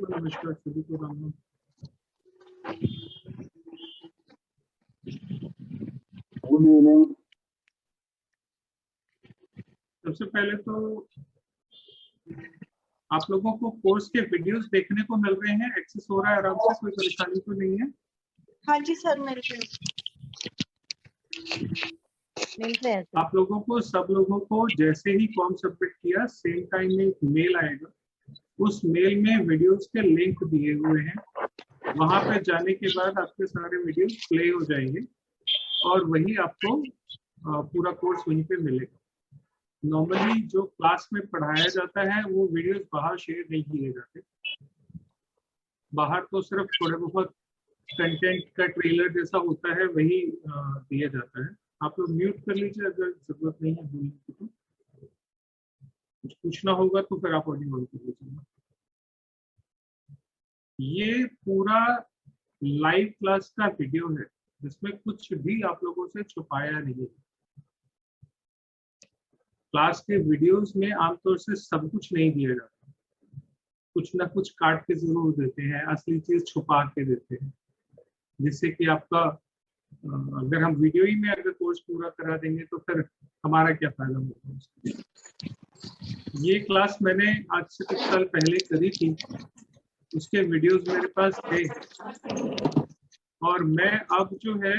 को नमस्कार, सभी को राम राम। Good evening. सबसे पहले तो आप लोगों को कोर्स के वीडियोस देखने को मिल रहे हैं, एक्सेस हो रहा है आराम से, कोई परेशानी तो नहीं है? हाँ जी सर, मिल रहे हैं। आप लोगों को, सब लोगों को जैसे ही फॉर्म सबमिट किया सेम टाइम में एक मेल आएगा, उस मेल में वीडियोस के लिंक दिए हुए हैं, वहां पे जाने के बाद आपके सारे वीडियोस प्ले हो जाएंगे और वही आपको पूरा कोर्स वहीं पे मिलेगा। नॉर्मली जो क्लास में पढ़ाया जाता है वो वीडियोस बाहर शेयर नहीं किए जाते, बाहर तो सिर्फ थोड़े बहुत कंटेंट का ट्रेलर जैसा होता है वही दिया जाता है। आप लोग म्यूट कर लीजिए अगर जरूरत नहीं है बोलने की, तो कुछ पूछना होगा तो फिर आप ऑडियो ऑन कर लीजिएगा। ये पूरा लाइव क्लास का वीडियो है जिसमें कुछ भी आप लोगों से छुपाया नहीं है। क्लास के वीडियोस में आमतौर से सब कुछ नहीं दिया जाता, कुछ ना कुछ काट के जरूर देते हैं, असली चीज छुपा के देते हैं, जिससे कि आपका अगर हम वीडियो ही में अगर कोर्स पूरा करा देंगे तो फिर हमारा क्या फायदा होगा। ये क्लास मैंने आज से कुछ साल पहले करी थी, उसके वीडियोस मेरे पास थे और मैं अब जो है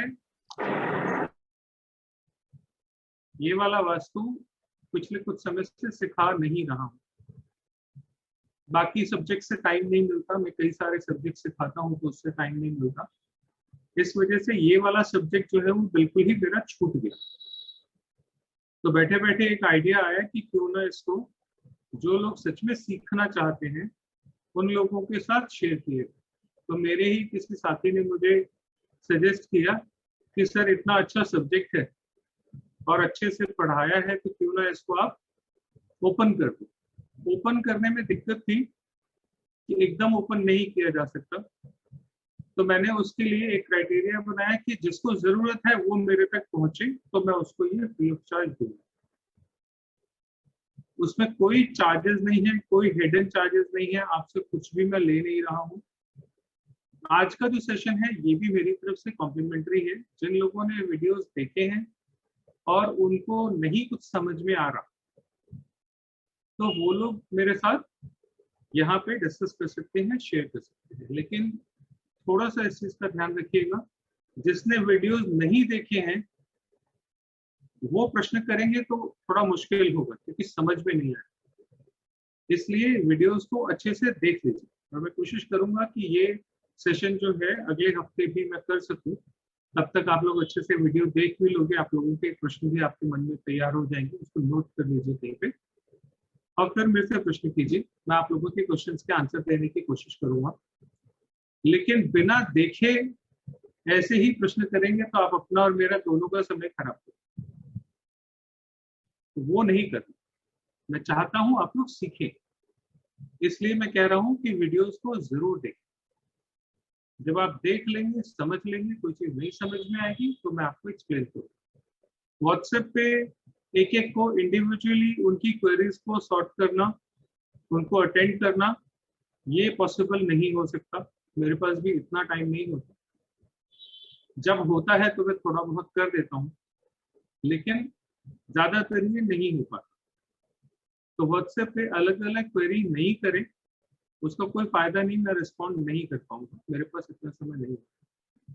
ये वाला वास्तु पिछले कुछ समय से सिखा नहीं रहा हूँ। बाकी सब्जेक्ट से टाइम नहीं मिलता, मैं कई सारे सब्जेक्ट सिखाता हूँ तो उससे टाइम नहीं मिलता, इस वजह से ये वाला सब्जेक्ट जो है वो बिल्कुल ही मेरा छूट गया। तो बैठे बैठे एक आइडिया आया कि क्यों ना इसको जो लोग सच में सीखना चाहते हैं उन लोगों के साथ शेयर किए। तो मेरे ही किसी साथी ने मुझे सजेस्ट किया कि सर इतना अच्छा सब्जेक्ट है और अच्छे से पढ़ाया है तो क्यों ना इसको आप ओपन कर दो। ओपन करने में दिक्कत थी कि एकदम ओपन नहीं किया जा सकता, तो मैंने उसके लिए एक क्राइटेरिया बनाया कि जिसको जरूरत है वो मेरे तक पहुंचे तो मैं उसको ये फ्री ऑफ चार्ज दूंगा। उसमें कोई चार्जेस नहीं है, कोई हिडन चार्जेस नहीं है, आपसे कुछ भी मैं ले नहीं रहा हूँ। आज का जो सेशन है ये भी मेरी तरफ से कॉम्प्लीमेंट्री है। जिन लोगों ने वीडियोस देखे हैं और उनको नहीं कुछ समझ में आ रहा तो वो लोग मेरे साथ यहाँ पे डिस्कस कर सकते हैं, शेयर कर सकते हैं, लेकिन थोड़ा सा इस चीज का ध्यान रखिएगा, जिसने वीडियोस नहीं देखे हैं वो प्रश्न करेंगे तो थोड़ा मुश्किल होगा क्योंकि समझ में नहीं आएगा। इसलिए वीडियोस को अच्छे से देख लीजिए और मैं कोशिश करूंगा कि ये सेशन जो है अगले हफ्ते भी मैं कर सकूं। तब तक आप लोग अच्छे से वीडियो देख भी लोगे, आप लोगों के प्रश्न भी आपके मन में तैयार हो जाएंगे, उसको नोट कर लीजिए कहीं पे और फिर मेरे से प्रश्न कीजिए। मैं आप लोगों के क्वेश्चंस के आंसर देने की कोशिश करूंगा, लेकिन बिना देखे ऐसे ही प्रश्न करेंगे तो आप अपना और मेरा दोनों का समय खराब करेंगे, तो वो नहीं करना। मैं चाहता हूं आप लोग सीखें, इसलिए मैं कह रहा हूं कि वीडियोस को जरूर देखें। जब आप देख लेंगे, समझ लेंगे, कोई चीज नहीं समझ में आएगी तो मैं आपको एक्सप्लेन करूंगा। व्हाट्सएप पे एक एक को इंडिविजुअली उनकी क्वेरीज को सॉर्ट करना, उनको अटेंड करना, ये पॉसिबल नहीं हो सकता, मेरे पास भी इतना टाइम नहीं होता। जब होता है तो मैं थोड़ा बहुत कर देता हूँ, लेकिन ज्यादातर ये नहीं हो पाता। तो व्हाट्सएप पे अलग अलग क्वेरी नहीं करें, उसका कोई फायदा नहीं, मैं रिस्पॉन्ड नहीं कर पाऊंगा, मेरे पास इतना समय नहीं है।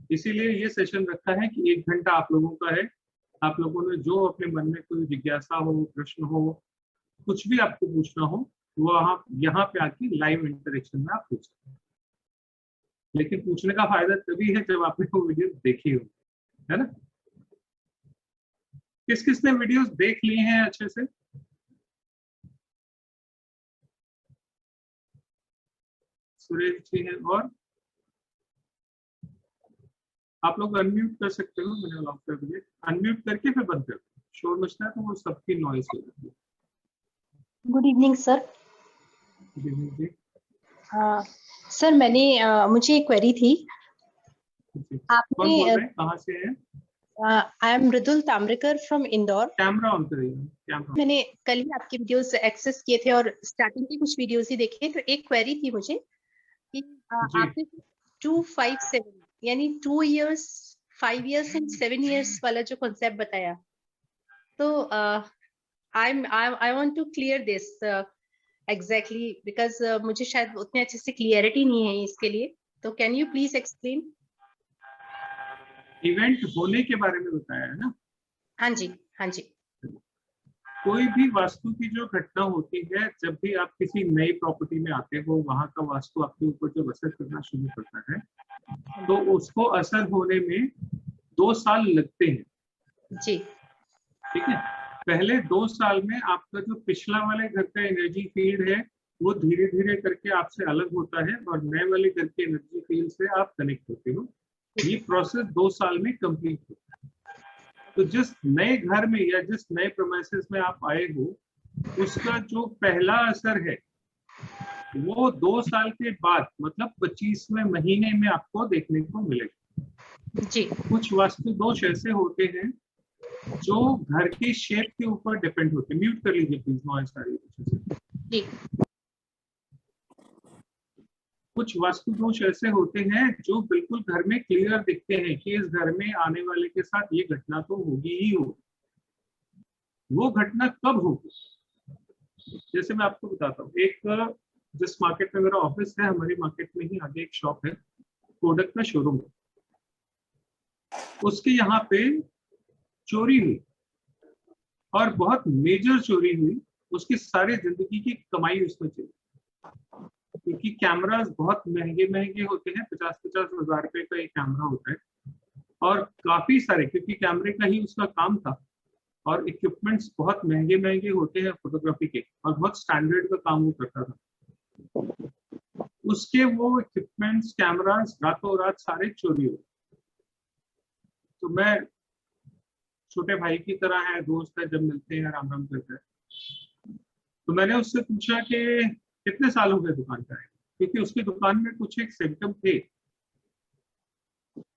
इसीलिए ये सेशन रखा है कि 1 घंटा आप लोगों का है। आप लोगों ने जो अपने मन में कोई जिज्ञासा हो, प्रश्न हो, कुछ भी आपको पूछना हो, वो आप यहाँ पे आके लाइव इंटरेक्शन में आप पूछ सकते हैं। लेकिन पूछने का फायदा तभी है जब आपने वो वीडियो देखी हो, है ना? किस किस ने वीडियोस देख लिए हैं अच्छे से? सुरेश जी हैं, और आप लोग अनम्यूट कर सकते हो, मैंने अलाउ कर दिया। अनम्यूट करके फिर बंद कर दो, शोर मचता है तो वो सबकी नॉइज हो जाती है। Good evening sir. Good evening ji. Sir मुझे एक क्वेरी थी। कौन बोल रहे हैं, कहाँ से हैं? I am Mridul Tamrakar from Indore. Camera on करिए, कैमरा। मैंने कल ही आपके वीडियोस एक्सेस किए थे और स्टार्टिंग की कुछ वीडियोस ही देखे, तो एक क्वेरी थी मुझे कि जी। आपने 257 यानी 2 इयर्स 5 इयर्स एंड 7 इयर्स वाला जो कॉन्सेप्ट बताया, तो I want to clear this exactly because मुझे शायद उतने अच्छे से क्लियरिटी नहीं है इसके लिए, तो can you please explain? Event होने के बारे में बताया है ना? हाँ जी, हाँ जी। कोई भी वास्तु की जो घटना होती है, जब भी आप किसी नई प्रॉपर्टी में आते हो, वहां का वास्तु आपके ऊपर जब असर करना शुरू करता है, तो उसको असर होने में 2 साल लगते हैं जी। ठीक है। पहले 2 साल में आपका जो पिछला वाले घर का एनर्जी फील्ड है, वो धीरे धीरे करके आपसे अलग होता है और नए वाले घर के एनर्जी फील्ड से आप कनेक्ट होते हो। ये प्रोसेस 2 साल में कंप्लीट होता है। तो जिस नए घर में या जिस नए प्रेमाइसेस में आप आए हो, उसका जो पहला असर है वो 2 साल के बाद मतलब 25वें महीने में आपको देखने को मिलेगा जी। कुछ वास्तु दोष ऐसे होते हैं जो घर की शेप के ऊपर डिपेंड होते हैं। म्यूट कर लीजिए प्लीज, नॉइज आ रही है। जी। कुछ वास्तु दोष ऐसे होते हैं जो बिल्कुल घर में क्लियर दिखते हैं कि इस घर में आने वाले के साथ ये घटना तो होगी ही होगी। वो घटना कब होगी, जैसे मैं आपको बताता हूँ। एक जिस मार्केट में मेरा ऑफिस है, हमारी मार्केट में ही आगे एक शॉप है, प्रोडक्ट का शोरूम है, उसके यहाँ पे चोरी हुई और बहुत मेजर चोरी हुई। उसकी सारी जिंदगी की कमाई उसमें चली, क्योंकि कैमरास बहुत महंगे महंगे होते हैं। 50-50 हजार रुपए का एक कैमरा होता है और काफी सारे, क्योंकि कैमरे का ही उसका काम था और इक्विपमेंट्स बहुत महंगे महंगे होते हैं फोटोग्राफी के, और बहुत स्टैंडर्ड का काम वो करता था। उसके वो इक्विपमेंट्स कैमरास रातों रात सारे चोरी हुए। तो मैं छोटे भाई की तरह है, दोस्त है, जब मिलते हैं राम राम करते हैं। तो मैंने उससे पूछा कि कितने साल हो गए दुकान का है, क्योंकि उसकी दुकान में कुछ एक सिम्टम थे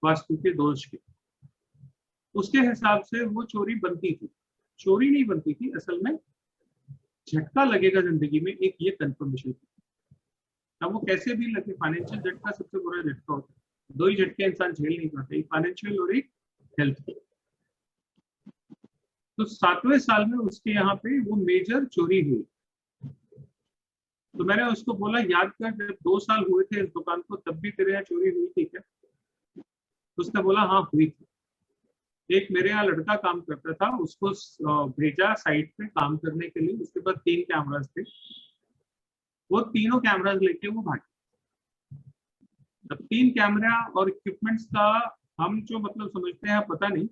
वास्तु के दोष के। उसके हिसाब से वो चोरी बनती थी, चोरी नहीं बनती थी असल में, झटका लगेगा जिंदगी में, एक ये कंफर्मेशन थी। अब वो कैसे भी लगे, फाइनेंशियल झटका सबसे बुरा झटका होता है। 2 ही झटके इंसान झेल नहीं पाते, एक फाइनेंशियल और एक हेल्थ। तो 7वें साल में उसके यहाँ पे वो मेजर चोरी हुई। तो मैंने उसको बोला, याद कर जब 2 साल हुए थे इस दुकान को, तब भी तेरे यहाँ चोरी हुई थी क्या? उसने बोला हाँ हुई थी। एक मेरे यहाँ लड़का काम करता था, उसको भेजा साइट पे काम करने के लिए, उसके पास 3 कैमरास थे। वो तीनों कैमरास लेके वो भागे। अब 3 कैमरा और इक्विपमेंट्स का हम जो मतलब समझते हैं पता नहीं,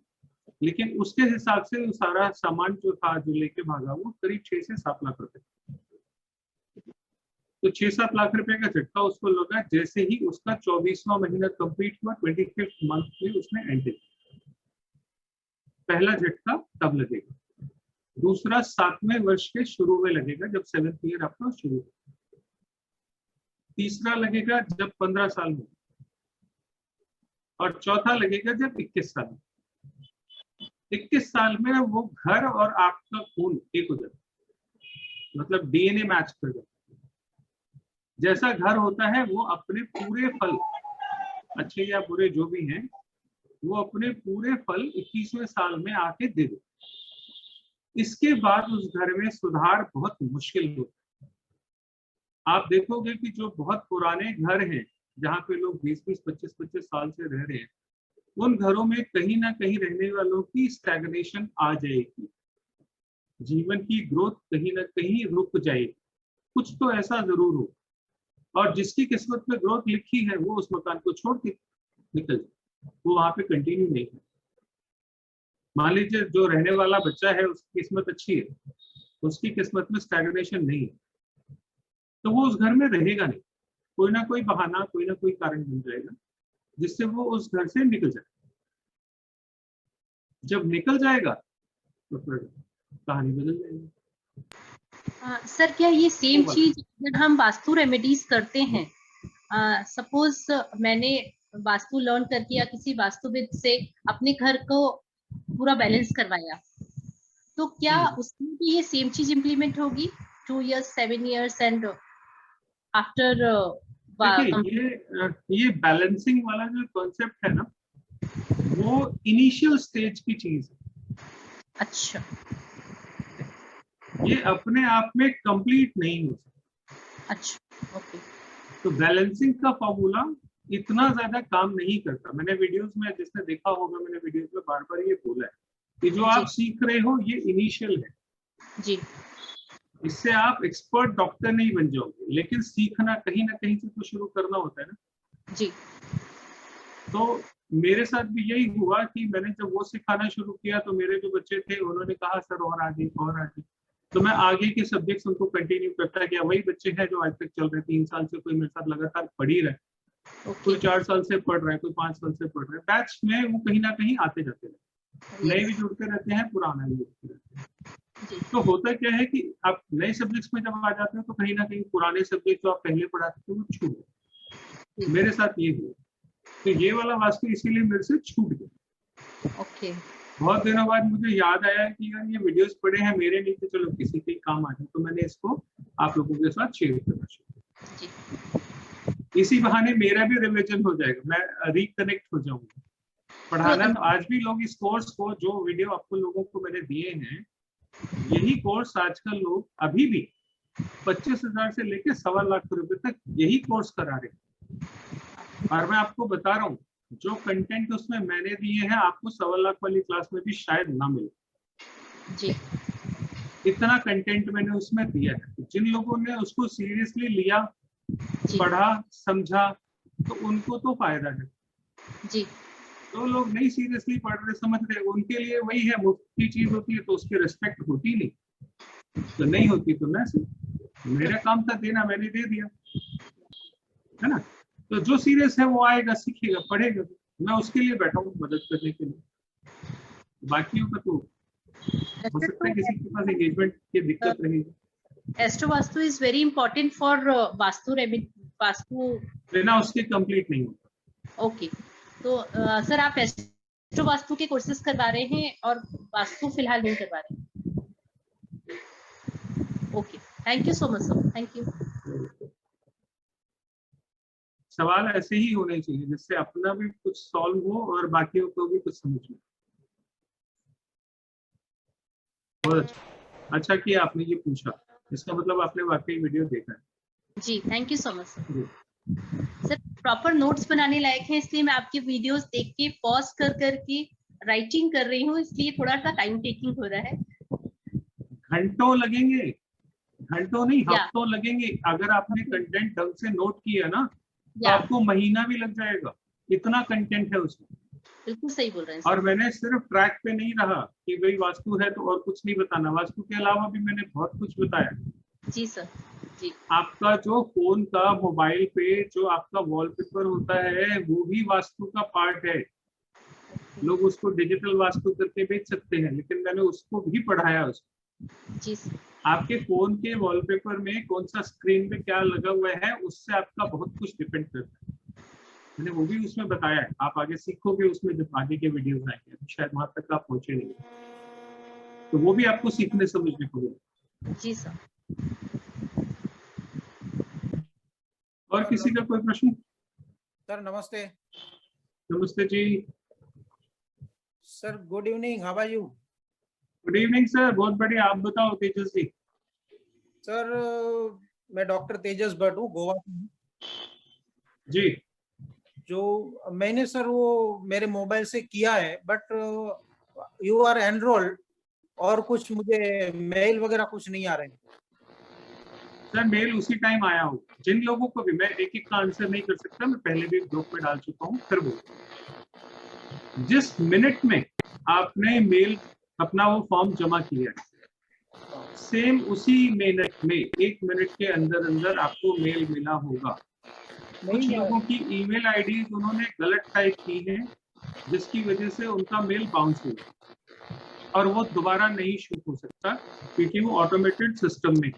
लेकिन उसके हिसाब से सारा सामान जो था जो लेके भागा, वो करीब 6 से 7 लाख रुपए। तो 6-7 लाख रुपए का झटका उसको लगा जैसे ही उसका 24वां महीना कंप्लीट हुआ, 25th मंथ में उसने एंट्री। पहला झटका तब लगेगा, दूसरा 7वें वर्ष के शुरू में लगेगा जब 7th ईयर आपका शुरू हो, तीसरा लगेगा जब 15 साल में, और चौथा लगेगा जब 21 साल में। 21 साल में वो घर और आपका खून एक हो जाता, मतलब डीएनए मैच कर जाता। जैसा घर होता है वो अपने पूरे फल, अच्छे या बुरे जो भी हैं, वो अपने पूरे फल 21वें साल में आके दे दे। इसके बाद उस घर में सुधार बहुत मुश्किल होता है। आप देखोगे कि जो बहुत पुराने घर हैं, जहाँ पे लोग 20-20, 25-25 साल से रह रहे हैं, उन घरों में कहीं ना कहीं रहने वालों की स्टैग्नेशन आ जाएगी, जीवन की ग्रोथ कहीं ना कहीं रुक जाएगी, कुछ तो ऐसा जरूर हो। और जिसकी किस्मत में ग्रोथ लिखी है वो उस मकान को छोड़ के निकल जाए, वो वहां पे कंटिन्यू नहीं है। मान लीजिए जो रहने वाला बच्चा है उसकी किस्मत अच्छी है, उसकी किस्मत में स्टैग्नेशन नहीं है, तो वो उस घर में रहेगा नहीं। कोई ना कोई बहाना, कोई ना कोई कारण बन जाएगा जिससे वो उस घर से निकल जाए। जब निकल जाएगा तो फिर कहानी बदल जाएगी। सर क्या ये सेम चीज अगर हम वास्तु रेमेडीज करते हैं, सपोज मैंने वास्तु लर्न करके या किसी वास्तुविद से अपने घर को पूरा बैलेंस करवाया, तो क्या उसमें भी ये सेम चीज इम्प्लीमेंट होगी 2 years 7 years एंड आफ्टर? देखिए ये बैलेंसिंग वाला जो कॉन्सेप्ट है ना, वो इनिशियल स्टेज की चीज है। अच्छा, ये अपने आप में कंप्लीट नहीं हो सकता। अच्छा, ओके। तो बैलेंसिंग का फॉर्मूला इतना ज्यादा काम नहीं करता। मैंने वीडियोस में, जिसने देखा होगा, मैंने वीडियोस में बार बार ये बोला है कि जो आप सीख रहे हो ये इनिशियल है जी। इससे आप एक्सपर्ट डॉक्टर नहीं बन जाओगे, लेकिन सीखना कहीं ना कहीं से तो शुरू करना होता है ना जी। तो मेरे साथ भी यही हुआ कि मैंने जब वो सिखाना शुरू किया तो मेरे जो बच्चे थे उन्होंने कहा सर और आगे और आगे, तो मैं आगे के सब्जेक्ट्स उनको कंटिन्यू करता गया। वही बच्चे हैं जो आज तक चल रहे, 3 साल से कोई मेरे साथ लगातार पढ़ ही रहा है, कोई 4 साल से पढ़ रहा है, कोई 5 साल से पढ़ रहा है। बैच में वो कहीं ना कहीं आते जाते रहते, नए भी जुड़ते रहते हैं, पुराना भी जुड़ते रहते हैं। तो होता क्या है कि आप नए सब्जेक्ट्स में जब आ जाते हो तो कहीं ना कहीं पुराने सब्जेक्ट जो आप पहले पढ़ाते थे वो छूट गए। मेरे साथ ये हुआ, तो ये वाला वास्तु इसीलिए मेरे से छूट गया। ओके। बहुत दिनों बाद मुझे याद आया कि यार ये वीडियोस पड़े हैं मेरे, नहीं तो चलो किसी के काम आ जाए, तो मैंने इसको आप लोगों के साथ शेयर करना शुरू किया। इसी बहाने मेरा भी रिविजन हो जाएगा, मैं रिकनेक्ट हो जाऊंगा। पढ़ाना तो आज भी लोग इस कोर्स को, जो वीडियो आपको लोगों को मैंने दिए हैं, यही कोर्स आजकल लोग अभी भी 25,000 से लेकर 1.25 लाख रुपए तक यही कोर्स करा रहे हैं। और मैं आपको बता रहा हूँ जो कंटेंट उसमें मैंने दिए हैं आपको 1.25 लाख वाली क्लास में भी शायद ना मिले जी। इतना कंटेंट मैंने उसमें दिया है। जिन लोगों ने उसको सीरियसली लिया, पढ़ा, समझा, तो उनको तो फायदा है जी। तो लोग नहीं सीरियसली पढ़ रहे, समझ रहे, उनके लिए वही है, मुफ्त की चीज होती है तो उसकी रिस्पेक्ट होती नहीं, तो नहीं होती तो मैं मेरा काम था देना, मैंने दे दिया, है ना। तो जो सीरियस है वो आएगा, सीखेगा, पढ़ेगा, मैं उसके लिए बैठा हूँ मदद करने के लिए। बाकियों का तो हो सकता है किसी के पास एंगेजमेंट की दिक्कत रहेगी। Astro vastu is very important for vastu vastu, बिना उसके कंप्लीट नहीं होता। ओके, तो सर आप एस्ट्रो वास्तु के कोर्सेज करवा रहे हैं और वास्तु फिलहाल नहीं करवा रहे हैं? Okay, thank you so much sir, thank you. सवाल ऐसे ही होने चाहिए जिससे अपना भी कुछ सॉल्व हो और बाकियों को भी कुछ समझ में। बहुत अच्छा किया आपने ये पूछा, इसका मतलब आपने वाकई वीडियो देखा है ji. Thank you so much sir. Sir proper notes बनाने लायक है, इसलिए मैं आपके वीडियोस देख के पॉज कर करके राइटिंग कर रही हूँ, इसलिए थोड़ा सा टाइम टेकिंग हो रहा है। घंटों लगेंगे, घंटों नहीं हफ्तों लगेंगे। अगर आपने कंटेंट ढंग से नोट किया ना तो आपको महीना भी लग जाएगा, इतना कंटेंट है उसमें। बिल्कुल सही बोल रहे हैं। और मैंने सिर्फ ट्रैक पे नहीं रहा कि भाई वास्तु है तो और कुछ नहीं बताना, वास्तु के अलावा भी मैंने बहुत कुछ बताया। जी सर जी। आपका जो फोन का, मोबाइल पे जो आपका वॉलपेपर होता है वो भी वास्तु का पार्ट है। लोग उसको डिजिटल वास्तु करके बेच सकते हैं, लेकिन मैंने उसको भी पढ़ाया उसको। जी सर। आपके फोन के वॉलपेपर में कौन सा स्क्रीन पे क्या लगा हुआ है उससे आपका बहुत कुछ डिपेंड करता है, मैंने वो भी उसमें बताया है। आप आगे सीखोगे उसमें, जब आगे के वीडियोस आएंगे, शायद वहां तक आप पहुंचे नहीं, तो वो भी आपको सीखने समझने को मिलेगा। जी सर। और किसी का कोई प्रश्न? सर नमस्ते। नमस्ते जी sir, good evening, how are you? Good evening sir, बहुत बढ़िया, आप बताओ तेजस जी। सर मैं डॉक्टर तेजस भट्ट हूँ, गोवा जी। जो मैंने सर वो मेरे मोबाइल से किया है, बट यू आर एनरोल्ड और कुछ मुझे मेल वगैरह कुछ नहीं आ रहे हैं। सर मेल उसी टाइम आया हो, जिन लोगों को भी, मैं एक एक का आंसर नहीं कर सकता, मैं पहले भी ग्रुप में डाल चुका हूँ, फिर वो जिस मिनट में आपने मेल अपना वो फॉर्म जमा किया है, सेम उसी मिनट में, 1 मिनट के अंदर अंदर आपको मेल मिला होगा। कुछ लोगों की ईमेल आईडी उन्होंने गलत टाइप की है, जिसकी वजह से उनका मेल बाउंस हुआ और वो दोबारा नहीं शूट हो सकता, क्योंकि वो ऑटोमेटेड सिस्टम में।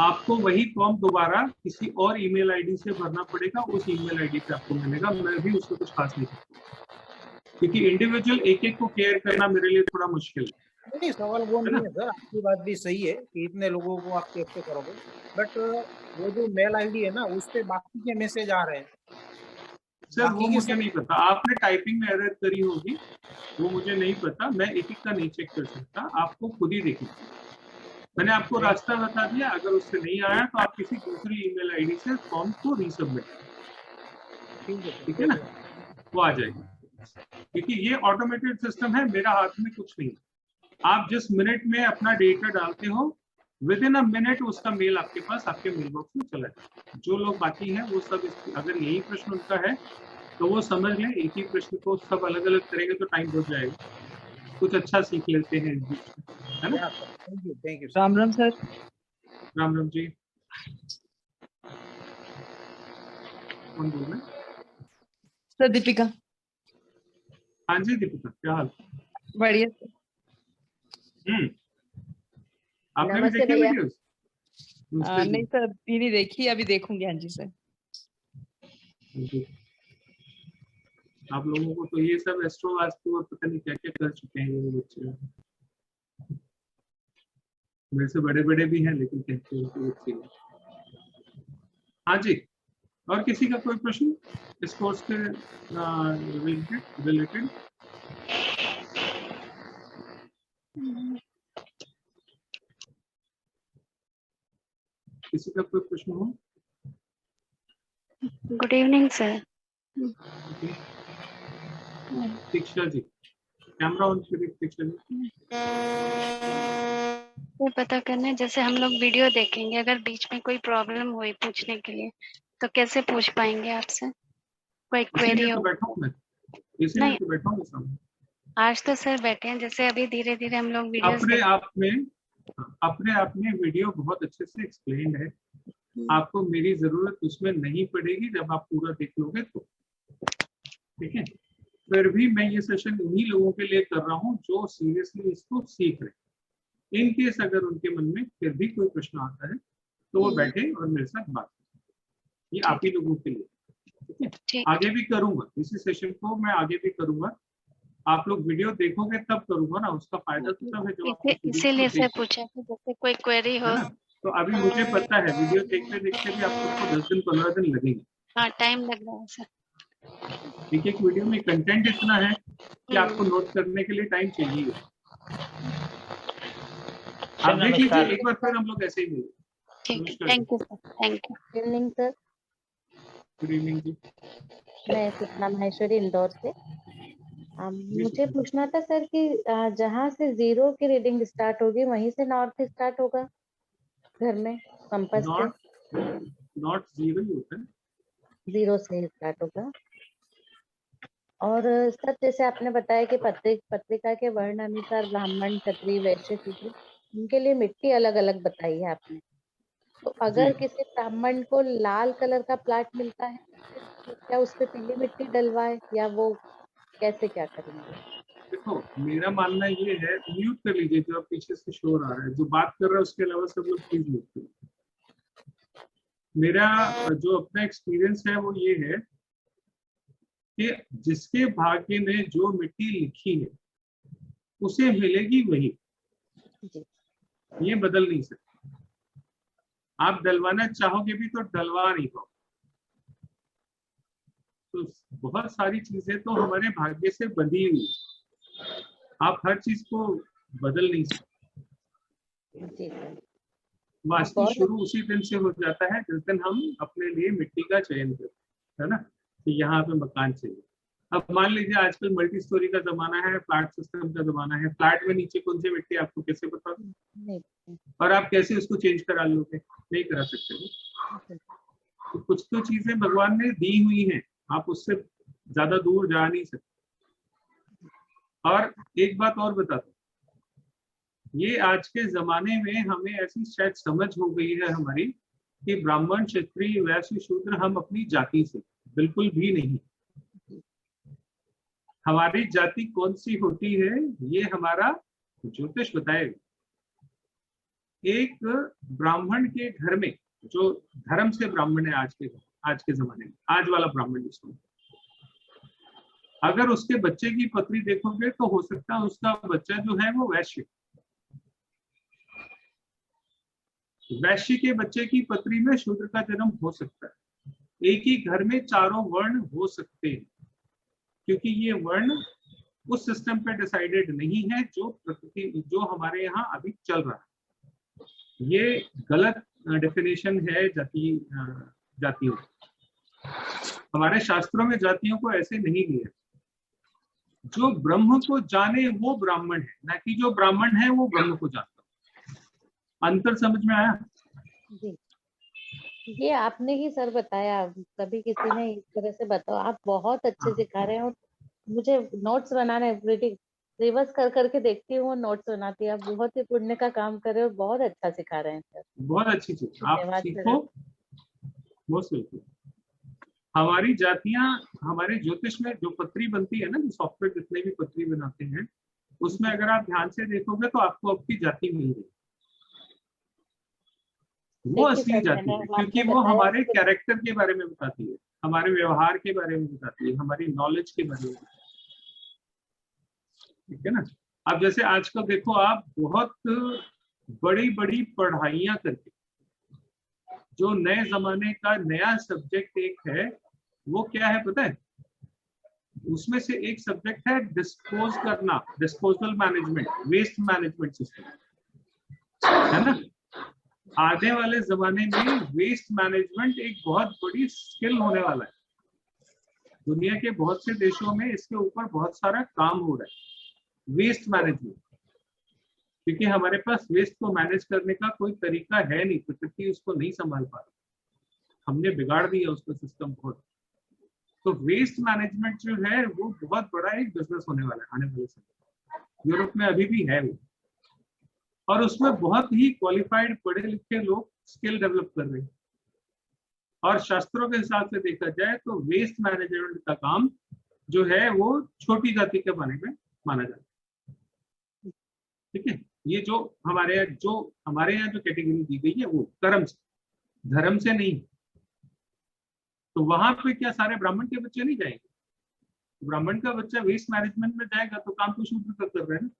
आपको वही फॉर्म दोबारा किसी और ईमेल आईडी से भरना पड़ेगा, उस ईमेल आईडी पे आपको मिलेगा। मैं भी उसमें कुछ खास नहीं करता। क्योंकि इंडिविजुअल एक एक को केयर करना मेरे लिए थोड़ा मुश्किल है। नहीं, सवाल वो नहीं है सर, आपकी बात भी सही है कि इतने लोगों को आप कैसे करोगे, बट वो जो मेल आईडी है ना उस पे बाकी के मैसेज आ रहे हैं। सर वो बाकी के मुझे सब नहीं पता, आपने टाइपिंग में एरर करी होगी, वो मुझे नहीं पता, मैं एक एक का नहीं चेक कर सकता, आपको खुद ही देखना। मैंने आपको रास्ता बता दिया, अगर उससे नहीं आया तो आप किसी दूसरी ईमेल आईडी से फॉर्म को रीसबमिट करें, ठीक है ना, वो आ जाएगी। क्योंकि ये ऑटोमेटेड सिस्टम है, मेरा हाथ में कुछ नहीं। आप जिस मिनट में अपना डेटा डालते हो, विद इन अ मिनट उसका मेल आपके पास आपके मेल बॉक्स में चला जाए। जो लोग बाकी हैं वो सब अगर यही प्रश्न उनका है तो वो समझ लें, एक ही प्रश्न को सब अलग अलग करेंगे तो टाइम बहुत जाएगा। कुछ अच्छा सीख लेते हैं इस बीच में, है ना। Thank you. Ram Ram sir. Ram Ram ji, कौन बोल रहे हैं? सर दीपिका। हाँ जी दीपिका, क्या हाल? बढ़िया सर। आपने भी नमस्ते देखी भैया। वीडियोस? नहीं सर, अभी नहीं देखी, अभी देखूंगी। हाँ जी सर। आप लोगों को तो ये सब एस्ट्रो वास्तु और पता नहीं क्या क्या कर चुके हैं ये बच्चे, मेरे से बड़े बड़े भी हैं लेकिन कहते हैं कि बच्चे। हाँ जी, और किसी का कोई प्रश्न इस कोर्स के रिलेटेड? किसी का कोई प्रश्न हो? Good evening sir. Diksha ji, camera on करिए दीक्षा जी। ये पता करना है, जैसे हम लोग वीडियो देखेंगे, अगर बीच में कोई प्रॉब्लम हुई पूछने के लिए तो कैसे पूछ पाएंगे आपसे? कोई क्वेरी इसीलिए तो हो? बैठा हूँ मैं, इसीलिए नहीं, तो बैठा हूँ सामने। आज तो सर बैठे हैं, जैसे अभी धीरे धीरे हम लोग वीडियोस अपने आप में वीडियो बहुत अच्छे से एक्सप्लेन है, आपको मेरी जरूरत उसमें नहीं पड़ेगी जब आप पूरा देख लोगे तो, ठीक है। फिर भी मैं ये सेशन उन्हीं लोगों के लिए कर रहा हूँ जो सीरियसली इसको सीख रहे हैं। इन केस अगर उनके मन में फिर भी कोई प्रश्न आता है तो वो बैठे और मेरे साथ बात करें, ये आप ही लोगों के लिए, ठीक है। आगे भी करूंगा, इसी सेशन को मैं आगे भी करूंगा, आप लोग वीडियो देखोगे तब करूंगा ना, उसका फायदा तो तब है जब आप इसीलिए से पूछा कि जैसे कोई क्वेरी हो। तो अभी मुझे पता है वीडियो देखते देखते भी आपको 10 दिन 15 दिन लगेंगे। हाँ, टाइम लग रहा है सर। एक एक वीडियो में कंटेंट इतना है कि आपको नोट करने के लिए टाइम चाहिए। आप देख लीजिए एक बार, फिर हम लोग ऐसे ही मिलेंगे। ठीक है, thank you sir. Thank you. Good evening sir, good evening जी। मैं सुषमा माहेश्वरी इंदौर से। मुझे पूछना था सर कि जहाँ से जीरो की रीडिंग स्टार्ट होगी वहीं से नॉर्थ स्टार्ट होगा घर में कंपास पे? नॉट जीरो ही होता है, जीरो से स्टार्ट होगा। और सर जैसे आपने बताया कि पत्रिका के वर्ण अनुसार ब्राह्मण, क्षत्रिय, वैश्य, शूद्र, उनके लिए मिट्टी अलग अलग बताई है आपने। तो अगर किसी ब्राह्मण को लाल कलर का प्लाट मिलता है तो क्या उस पे पीली मिट्टी डलवाए या वो कैसे क्या करेंगे? देखो मेरा मानना ये है, म्यूट कर लीजिए जो आप पीछे से शोर आ रहा है, जो बात कर रहा है उसके अलावा सब लोग प्लीज म्यूट करिए। मेरा जो अपना एक्सपीरियंस है वो ये है कि जिसके भाग्य में जो मिट्टी लिखी है उसे मिलेगी वही, ये बदल नहीं सकते। आप डलवाना चाहोगे भी तो डलवा नहीं पाओ। तो बहुत सारी चीजें तो हमारे भाग्य से बंधी हुई, आप हर चीज को बदल नहीं सकते। वास्तु शुरू उसी दिन से हो जाता है जिस दिन हम अपने लिए मिट्टी का चयन करते हैं ना, कि यहाँ पे मकान चाहिए। अब मान लीजिए आजकल मल्टी स्टोरी का जमाना है, फ्लैट सिस्टम का जमाना है, फ्लैट में नीचे कौन सी मिट्टी आपको कैसे पता, और आप कैसे उसको चेंज करा लोगे? नहीं करा सकते। तो कुछ तो चीजें भगवान ने दी हुई हैं, आप उससे ज्यादा दूर जा नहीं सकते। और एक बात और बता दो, ये आज के जमाने में हमें ऐसी शायद समझ हो गई है हमारी कि ब्राह्मण, क्षत्रिय, वैश्य, शूद्र हम अपनी जाति से, बिल्कुल भी नहीं। हमारी जाति कौन सी होती है ये हमारा ज्योतिष बताएगा। एक ब्राह्मण के घर में, जो धर्म से ब्राह्मण है आज के जमाने में, आज वाला ब्राह्मण जिसको, अगर उसके बच्चे की पत्री देखोगे तो हो सकता है उसका बच्चा जो है वो वैश्य के बच्चे की पत्री में शूद्र का जन्म हो सकता है। एक ही घर में चारों वर्ण हो सकते हैं, क्योंकि ये वर्ण उस सिस्टम पे डिसाइडेड नहीं है जो प्रकृति जो हमारे यहाँ अभी चल रहा है। ये गलत डेफिनेशन है जातियों। हमारे शास्त्रों में जातियों को ऐसे नहीं लिया। जो ब्रह्म को जाने वो ब्राह्मण है, ना कि जो ब्राह्मण है वो ब्रह्म को जानता। अंतर समझ में आया? जी, ये आपने ही सर बताया, कभी किसी ने इस तरह से बताओ। आप बहुत अच्छे सिखा रहे हैं और मुझे नोट्स बनाने रिवर्स कर करके देखती हूँ, नोट्स बनाती है। आप बहुत ही पुण्य का काम कर रहे हो, बहुत अच्छा सिखा रहे हैं सर। बहुत अच्छी चीज, आप धन्यवाद सीखो। बहुत सीखो। हमारी जातियां, हमारे ज्योतिष में जो पत्री बनती है ना, जो सॉफ्टवेयर जितने भी पत्री बनाते हैं, उसमें अगर आप ध्यान से देखोगे तो आपको आपकी जाति मिल जाएगी। वो असली जाति है, क्योंकि वो हमारे कैरेक्टर के बारे में बताती है, हमारे व्यवहार के बारे में बताती है, हमारी नॉलेज के बारे में। ठीक है ना? अब जैसे आजकल देखो, आप बहुत बड़ी बड़ी पढ़ाइयां करके जो नए जमाने का नया सब्जेक्ट एक है, वो क्या है पता है? उसमें से एक सब्जेक्ट है डिस्पोज करना, disposal management, waste management system, है ना? आने वाले जमाने में वेस्ट मैनेजमेंट एक बहुत बड़ी स्किल होने वाला है। दुनिया के बहुत से देशों में इसके ऊपर बहुत सारा काम हो रहा है, वेस्ट मैनेजमेंट, क्योंकि हमारे पास वेस्ट को मैनेज करने का कोई तरीका है नहीं, प्रकृति उसको नहीं संभाल पा रही, हमने बिगाड़ दिया उसका सिस्टम बहुत। तो वेस्ट मैनेजमेंट जो है वो बहुत बड़ा एक बिजनेस होने वाला है आने वाले समय। यूरोप में अभी भी है वो, और उसमें बहुत ही क्वालिफाइड पढ़े लिखे लोग स्किल डेवलप कर रहे हैं। और शास्त्रों के हिसाब से देखा जाए तो वेस्ट मैनेजमेंट का काम जो है वो छोटी जाति के बारे में माना जाता है। ठीक है? ये जो हमारे यहाँ जो कैटेगरी दी गई है वो कर्म से, धर्म से नहीं। तो वहां पे क्या सारे ब्राह्मण के बच्चे नहीं जाएंगे? ब्राह्मण का बच्चा वेस्ट मैनेजमेंट में जाएगा तो काम तो शूद्र का कर रहे हैं ना,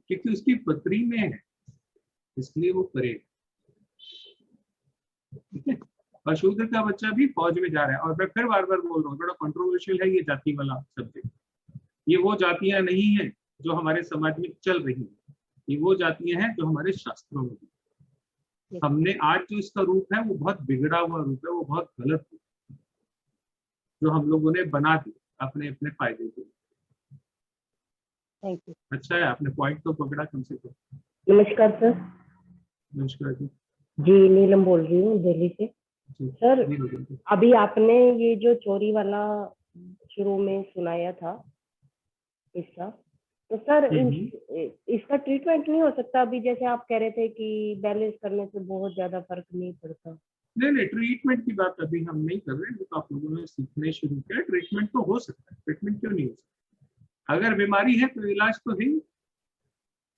क्योंकि उसकी पत्री में है, इसलिए वो करेगा। ठीक है? और शूद्र का बच्चा भी फौज में जा रहा है। और मैं फिर बार बार बोल रहा हूँ, बड़ा कंट्रोवर्शियल है ये जाति वाला सब्जेक्ट। ये वो जातियां नहीं है जो हमारे समाज में चल रही है, ये वो जातियां हैं जो हमारे शास्त्रों में है। हमने आज जो इसका रूप है वो बहुत बिगड़ा हुआ रूप है, वो बहुत गलत है, जो हम लोगों ने बना दिया अपने अपने फायदे के लिए। Thank you. अच्छा है, आपने पॉइंट तो पकड़ा कम से कम। नमस्कार सर। नमस्कार जी। जी नीलम बोल रही हूँ दिल्ली से। सर अभी आपने ये जो चोरी वाला शुरू में सुनाया था इसका, तो सर इसका ट्रीटमेंट नहीं हो सकता? अभी जैसे आप कह रहे थे कि बैलेंस करने से बहुत ज्यादा फर्क नहीं पड़ता। नहीं, ट्रीटमेंट की बात अभी हम नहीं कर रहे हैं, तो आप लोगों ने सीखने शुरू किया। ट्रीटमेंट तो हो सकता है, ट्रीटमेंट क्यों नहीं हो सकता? अगर बीमारी है तो इलाज तो है।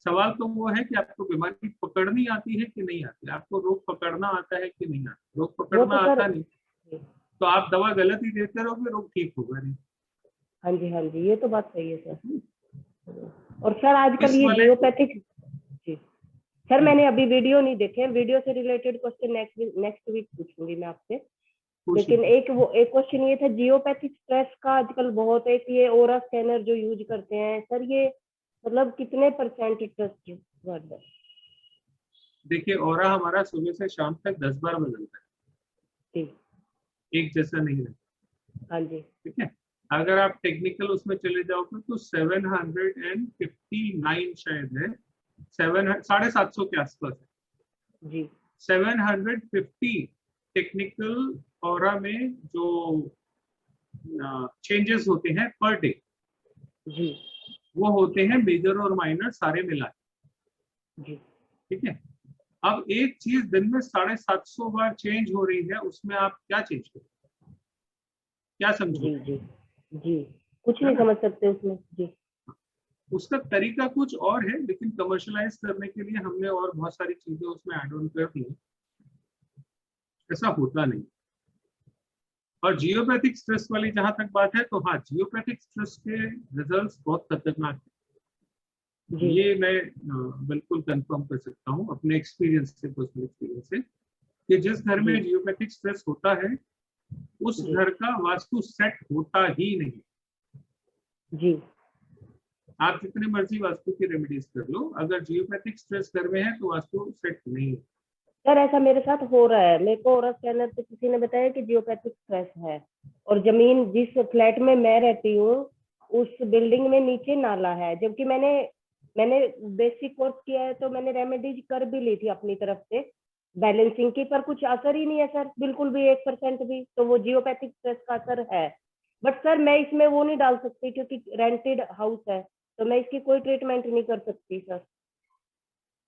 सवाल तो वो है कि आपको बीमारी पकड़नी आती है कि नहीं आती, आपको रोग पकड़ना आता है कि नहीं आता। रोग पकड़ना आता नहीं तो आप दवा गलत ही देते रहोगे, रोग ठीक होगा नहीं। हाँ जी, ये तो बात सही है सर। और सर आजकल ये जियोपैथिक, जी सर मैंने अभी वीडियो नहीं देखे, वीडियो से रिलेटेड क्वेश्चन नेक्स्ट वीक पूछूंगी मैं आपसे। लेकिन एक क्वेश्चन ये था, जियोपैथिक स्ट्रेस का आजकल बहुत है कि ये ओरा स्कैनर जो यूज करते हैं सर, ये मतलब कितने % ट्रस्ट वर्ड है? देखिए, ओरा हमारा सुबह से शाम तक 10 बार बदलता है, एक जैसा नहीं रहता। हाँ जी। ठीक है? अगर आप टेक्निकल उसमें चले जाओगे तो 759 शायद है, 750 के आसपास है जी। 750 टेक्निकल ऑरा में जो चेंजेस होते हैं पर डे जी, वो होते हैं मेजर और माइनर सारे मिला जी। ठीक है? अब एक चीज दिन में 750 बार चेंज हो रही है, उसमें आप क्या चेंज करें, क्या समझो? जी जी जी, कुछ नहीं समझ सकते उसमें। जी, उसका तरीका कुछ और है, लेकिन कमर्शलाइज करने के लिए हमने और बहुत सारी चीजें उसमें ऐड ऑन कर दी। ऐसा होता नहीं। और जियोपैथिक स्ट्रेस वाली जहां तक बात है तो हाँ, जियोपैथिक स्ट्रेस के रिजल्ट्स बहुत खतरनाक है। जी ये मैं बिल्कुल कंफर्म कर सकता हूँ अपने एक्सपीरियंस से, पर्सनल एक्सपीरियंस से, कि जिस घर में जी जियोपैथिक स्ट्रेस होता है उस जी घर का वास्तु सेट होता ही नहीं। जी आप जितने मर्जी वास्तु की रेमेडीज कर लो, अगर जियोपैथिक स्ट्रेस घर में है तो वास्तु सेट नहीं है। सर, ऐसा मेरे साथ हो रहा है। मेरे को और स्कैनर पे किसी ने बताया कि जियोपैथिक स्ट्रेस है, और जमीन जिस फ्लैट में मैं रहती हूँ उस बिल्डिंग में नीचे नाला है, जबकि मैंने बेसिक कोर्स किया है, तो मैंने रेमेडीज कर भी ली थी अपनी तरफ से बैलेंसिंग की, पर कुछ असर ही नहीं है सर, बिल्कुल भी 1% भी। तो वो जियोपैथिक स्ट्रेस का असर है। बट सर मैं इसमें वो नहीं डाल सकती क्योंकि रेंटेड हाउस है, तो मैं इसकी कोई ट्रीटमेंट नहीं कर सकती सर।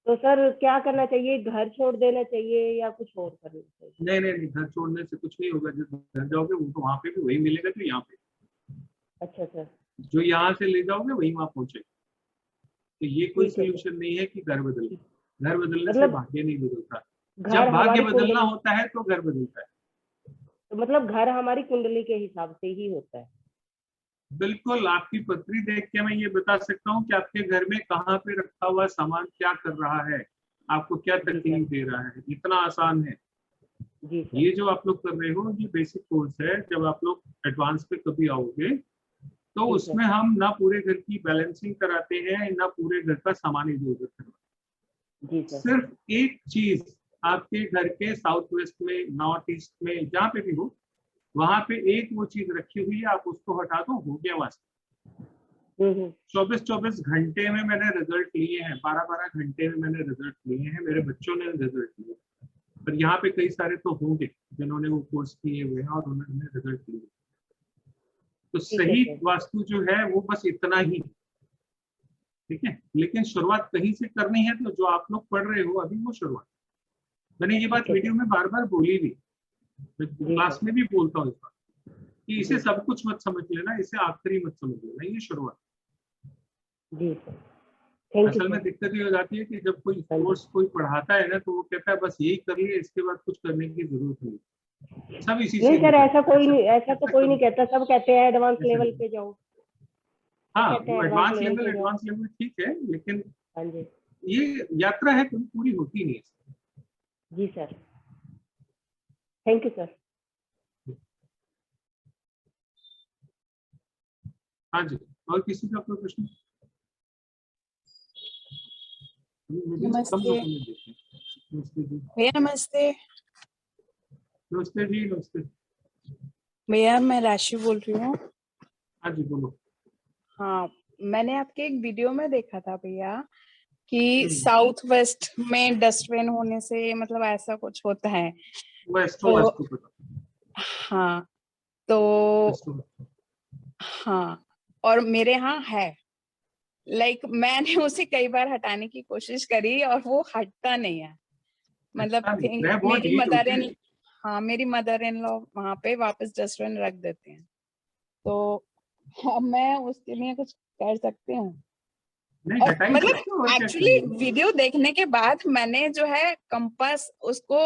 तो सर क्या करना चाहिए, घर छोड़ देना चाहिए या कुछ और करना चाहिए? नहीं नहीं नहीं, घर छोड़ने से कुछ नहीं होगा। जब घर जाओगे वो तो वहां पे भी वही मिलेगा जो यहाँ पे, अच्छा सर, जो यहाँ से ले जाओगे वही वहां पहुंचेगा। तो ये कोई ठीक है सर। सोल्यूशन नहीं है कि घर बदल, घर बदलने से मतलब भाग्य नहीं बदलता। घर जब भाग्य हमारी बदलना कुंडली, होता है तो घर बदलता है। तो मतलब घर हमारी कुंडली के हिसाब से ही होता है? बिल्कुल, आपकी पत्री देख के मैं ये बता सकता हूँ कि आपके घर में कहाँ पे रखा हुआ सामान क्या कर रहा है, आपको क्या जी तकलीफ सर, दे रहा है। इतना आसान है। जी सर, ये जो आप लोग कर रहे हो ये बेसिक कोर्स है। जब आप लोग एडवांस पे कभी आओगे तो जी उसमें सर, हम ना पूरे घर की बैलेंसिंग कराते हैं, ना पूरे घर का सामान इधर उधर करवाते जी हैं। सर, सिर्फ एक चीज आपके घर के साउथ वेस्ट में, नॉर्थ ईस्ट में, जहाँ पे भी हो वहां पे एक वो चीज रखी हुई है, आप उसको हटा दो, हो गया वास्तव। हम्म। 24-24 घंटे में मैंने रिजल्ट लिए हैं, 12-12 घंटे में मैंने रिजल्ट लिए हैं, मेरे बच्चों ने रिजल्ट लिए। पर यहाँ पे कई सारे तो होंगे जिन्होंने वो कोर्स किए हुए हैं और उन्होंने रिजल्ट लिए। तो ठीक है सही सर, वास्तु जो है वो बस इतना ही, ठीक है। लेकिन शुरुआत कहीं से करनी है, तो जो आप लोग पढ़ रहे हो अभी वो शुरुआत। मैंने ये बात ठीक है वीडियो सर, में बार बार बोली भी, जी क्लास सर, में भी बोलता हूँ इस बात कि इसे जी सब कुछ मत समझ लेना, इसे आखिरी मत समझ लेना, ये शुरुआत। जी सर, थैंक यू असल में सर। दिक्कत ये हो जाती है कि जब कोई हाँ जी, कोर्स कोई पढ़ाता है ना तो वो कहता है बस यही कर लिए, इसके बाद कुछ करने की जरूरत नहीं। सब इसी नहीं से सर, निकल, ऐसा कोई ऐसा नहीं, ऐसा तो ऐसा कोई कभी, नहीं कहता, सब कहते हैं एडवांस ऐसा लेवल नहीं। पे जाओ, सब हाँ, कहते हैं वो एडवांस लेवल पे जाओ। एडवांस लेवल ठीक है, लेकिन हाँ जी, ये यात्रा है, कभी पूरी होती नहीं है। जी सर, थैंक यू सर। हाँ जी, और किसी का कोई प्रश्न? वीडियोस कम नमस्ते लोगों ने देखे। नमस्ते जी। भैया, नमस्ते नमस्ते जी, नमस्ते। भैया, मैं राशि बोल रही हूँ। हाँ जी, बोलो। हाँ, मैंने आपके एक वीडियो में देखा था भैया कि साउथ वेस्ट में डस्टबिन होने से मतलब ऐसा कुछ होता है। वो एस्ट्रो तो वास्तु पता, हाँ, तो एस्ट्रो। हाँ, और मेरे यहाँ है, मैंने उसे कई बार हटाने की कोशिश करी और वो हटता नहीं है। मतलब अच्छा, नहीं ग्रह बहुत मेरी ढीठ मदर होते हैं। इन हाँ, मेरी मदर इन लॉ वहां पे वापस डस्टबिन रख देते हैं। तो अब मैं उसके लिए कुछ कर सकती हूँ? नहीं, और हटा ही मतलब सकते हो, और क्या एक्चुअली चाहिए। वीडियो देखने के बाद मैंने जो है कंपास उसको